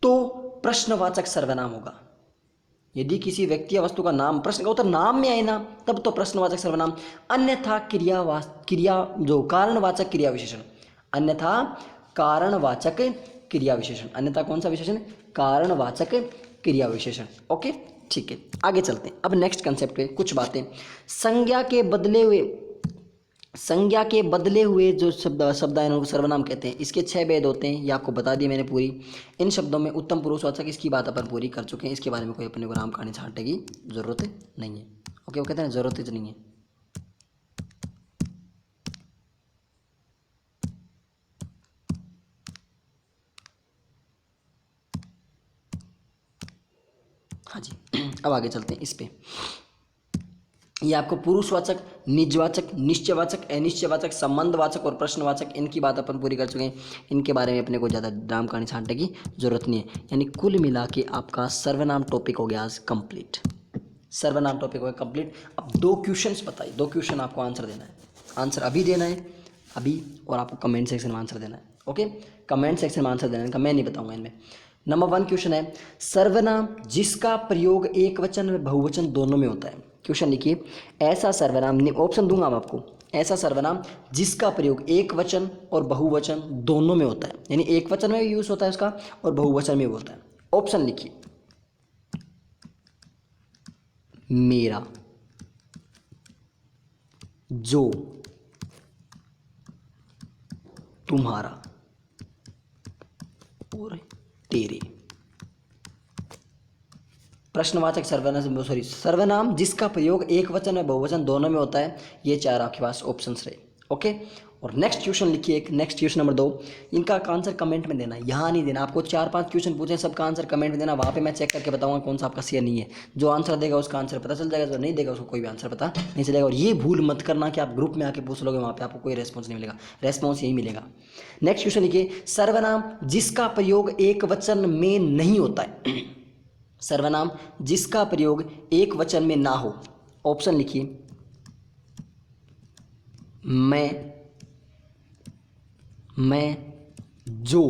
तो प्रश्नवाचक सर्वनाम होगा। यदि किसी व्यक्ति या वस्तु का नाम, प्रश्न का उत्तर नाम में आए ना, तब तो प्रश्नवाचक सर्वनाम। अन्यथा कारणवाचक क्रिया विशेषण, अन्यथा कारणवाचक क्रिया विशेषण, अन्यथा कौन सा विशेषण? कारणवाचक क्रिया विशेषण। ओके ठीक है, आगे चलते हैं। अब नेक्स्ट कंसेप्ट पे कुछ बातें। संज्ञा के बदले हुए जो शब्द है उनको सर्वनाम कहते हैं। इसके 6 भेद होते हैं, ये आपको बता दिए मैंने पूरी। इन शब्दों में उत्तम पुरुषवाचक, इसकी बात अपन पूरी कर चुके हैं, इसके बारे में कोई अपने को राम कहानी छांटने की जरूरत नहीं है। ओके, वो कहते हैं जरूरत ही नहीं है। हाँ जी, अब आगे चलते हैं इस पे। ये आपको पुरुषवाचक, निजवाचक, निश्चयवाचक, अनिश्चयवाचक, संबंधवाचक और प्रश्नवाचक, इनकी बात अपन पूरी कर चुके हैं। इनके बारे में अपने को ज़्यादा राम कहानी छांटने की जरूरत नहीं है। यानी कुल मिला के आपका सर्वनाम टॉपिक हो गया आज कंप्लीट। सर्वनाम टॉपिक हो गया कंप्लीट। अब 2 क्वेश्चंस बताइए, 2 क्वेश्चन आपको आंसर देना है। आंसर अभी देना है, अभी, और आपको कमेंट सेक्शन में आंसर देना है। ओके, कमेंट सेक्शन में आंसर देना है, मैं नहीं बताऊंगा इनमें। नंबर 1 क्वेश्चन है, सर्वनाम जिसका प्रयोग एक वचन व बहुवचन दोनों में होता है। क्वेश्चन लिखिए, ऐसा सर्वनाम, ऑप्शन दूंगा मैं आपको, ऐसा सर्वनाम जिसका प्रयोग एक वचन और बहुवचन दोनों में होता है, यानी एक वचन में भी यूज होता है उसका और बहुवचन में भी होता है। ऑप्शन लिखिए, मेरा, जो, तुम्हारा और तेरे। प्रश्नवाचक सर्वनाम जिसका प्रयोग एक वचन और बहुवचन दोनों में होता है। ये 4 आपके पास ऑप्शंस रहे। ओके, और नेक्स्ट क्वेश्चन लिखिए, नेक्स्ट क्वेश्चन नंबर 2, इनका आंसर कमेंट में देना है, यहाँ नहीं देना। आपको 4-5 क्वेश्चन पूछे, सबका आंसर कमेंट में देना, वहाँ पे मैं चेक करके बताऊंगा कौन सा आपका सही नहीं है। जो आंसर देगा उसका आंसर पता चल जाएगा, जो नहीं देगा उसको कोई भी आंसर पता नहीं चलेगा। और ये भूल मत करना कि आप ग्रुप में आके पूछ लोगे, वहाँ पे आपको कोई रेस्पॉन्स नहीं मिलेगा, रेस्पॉन्स यही मिलेगा। नेक्स्ट क्वेश्चन लिखिए, सर्वनाम जिसका प्रयोग एक वचन में नहीं होता है। सर्वनाम जिसका प्रयोग एक वचन में ना हो। ऑप्शन लिखिए, मैं, जो,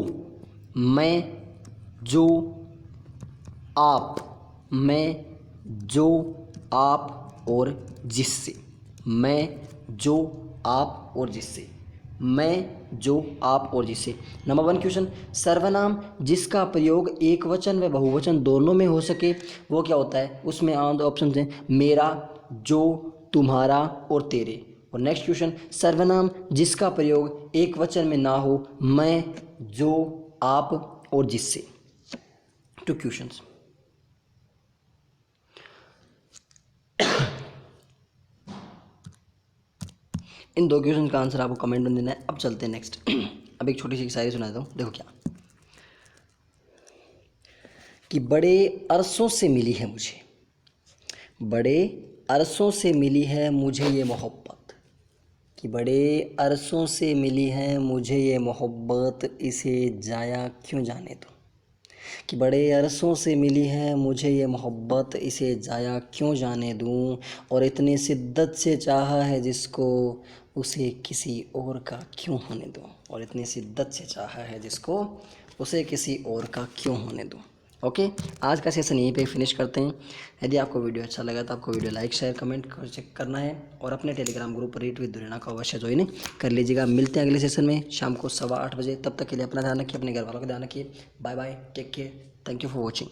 आप, और जिससे। मैं, जो, आप और जिससे। नंबर 1 क्वेश्चन, सर्वनाम जिसका प्रयोग एक वचन व बहुवचन दोनों में हो सके वो क्या होता है? उसमें ऑप्शन हैं, मेरा, जो, तुम्हारा और तेरे। और नेक्स्ट क्वेश्चन, सर्वनाम जिसका प्रयोग एक वचन में ना हो, मैं, जो, आप और जिससे। 2 क्वेश्चंस। इन 2 क्वेश्चन का आंसर आपको कमेंट में देना है। अब चलते हैं नेक्स्ट। अब एक छोटी सी शायरी सुना देता हूँ, देखो क्या। कि बड़े अरसों से मिली है मुझे, बड़े अरसों से मिली है मुझे ये मोहब्बत, कि बड़े अरसों से मिली है मुझे ये मोहब्बत, इसे जाया क्यों जाने दूँ। कि बड़े अरसों से मिली है मुझे ये मोहब्बत, इसे जाया क्यों जाने दूँ। और इतनी शिद्दत से चाहा है जिसको, उसे किसी और का क्यों होने दूँ। और इतनी शिद्दत से चाहा है जिसको, उसे किसी और का क्यों होने दूँ। ओके, आज का सेशन यहीं पे फिनिश करते हैं। यदि आपको वीडियो अच्छा लगा तो आपको video like, share, comment check करना है। और अपने टेलीग्राम ग्रुप पर रीट विद दुरेना को अवश्य ज्वाइन कर लीजिएगा। मिलते हैं अगले सेशन में शाम को 8:15 बजे। तब तक के लिए अपना ध्यान रखिए, अपने घर वालों का ध्यान रखिए। Bye bye, take care, thank you for watching.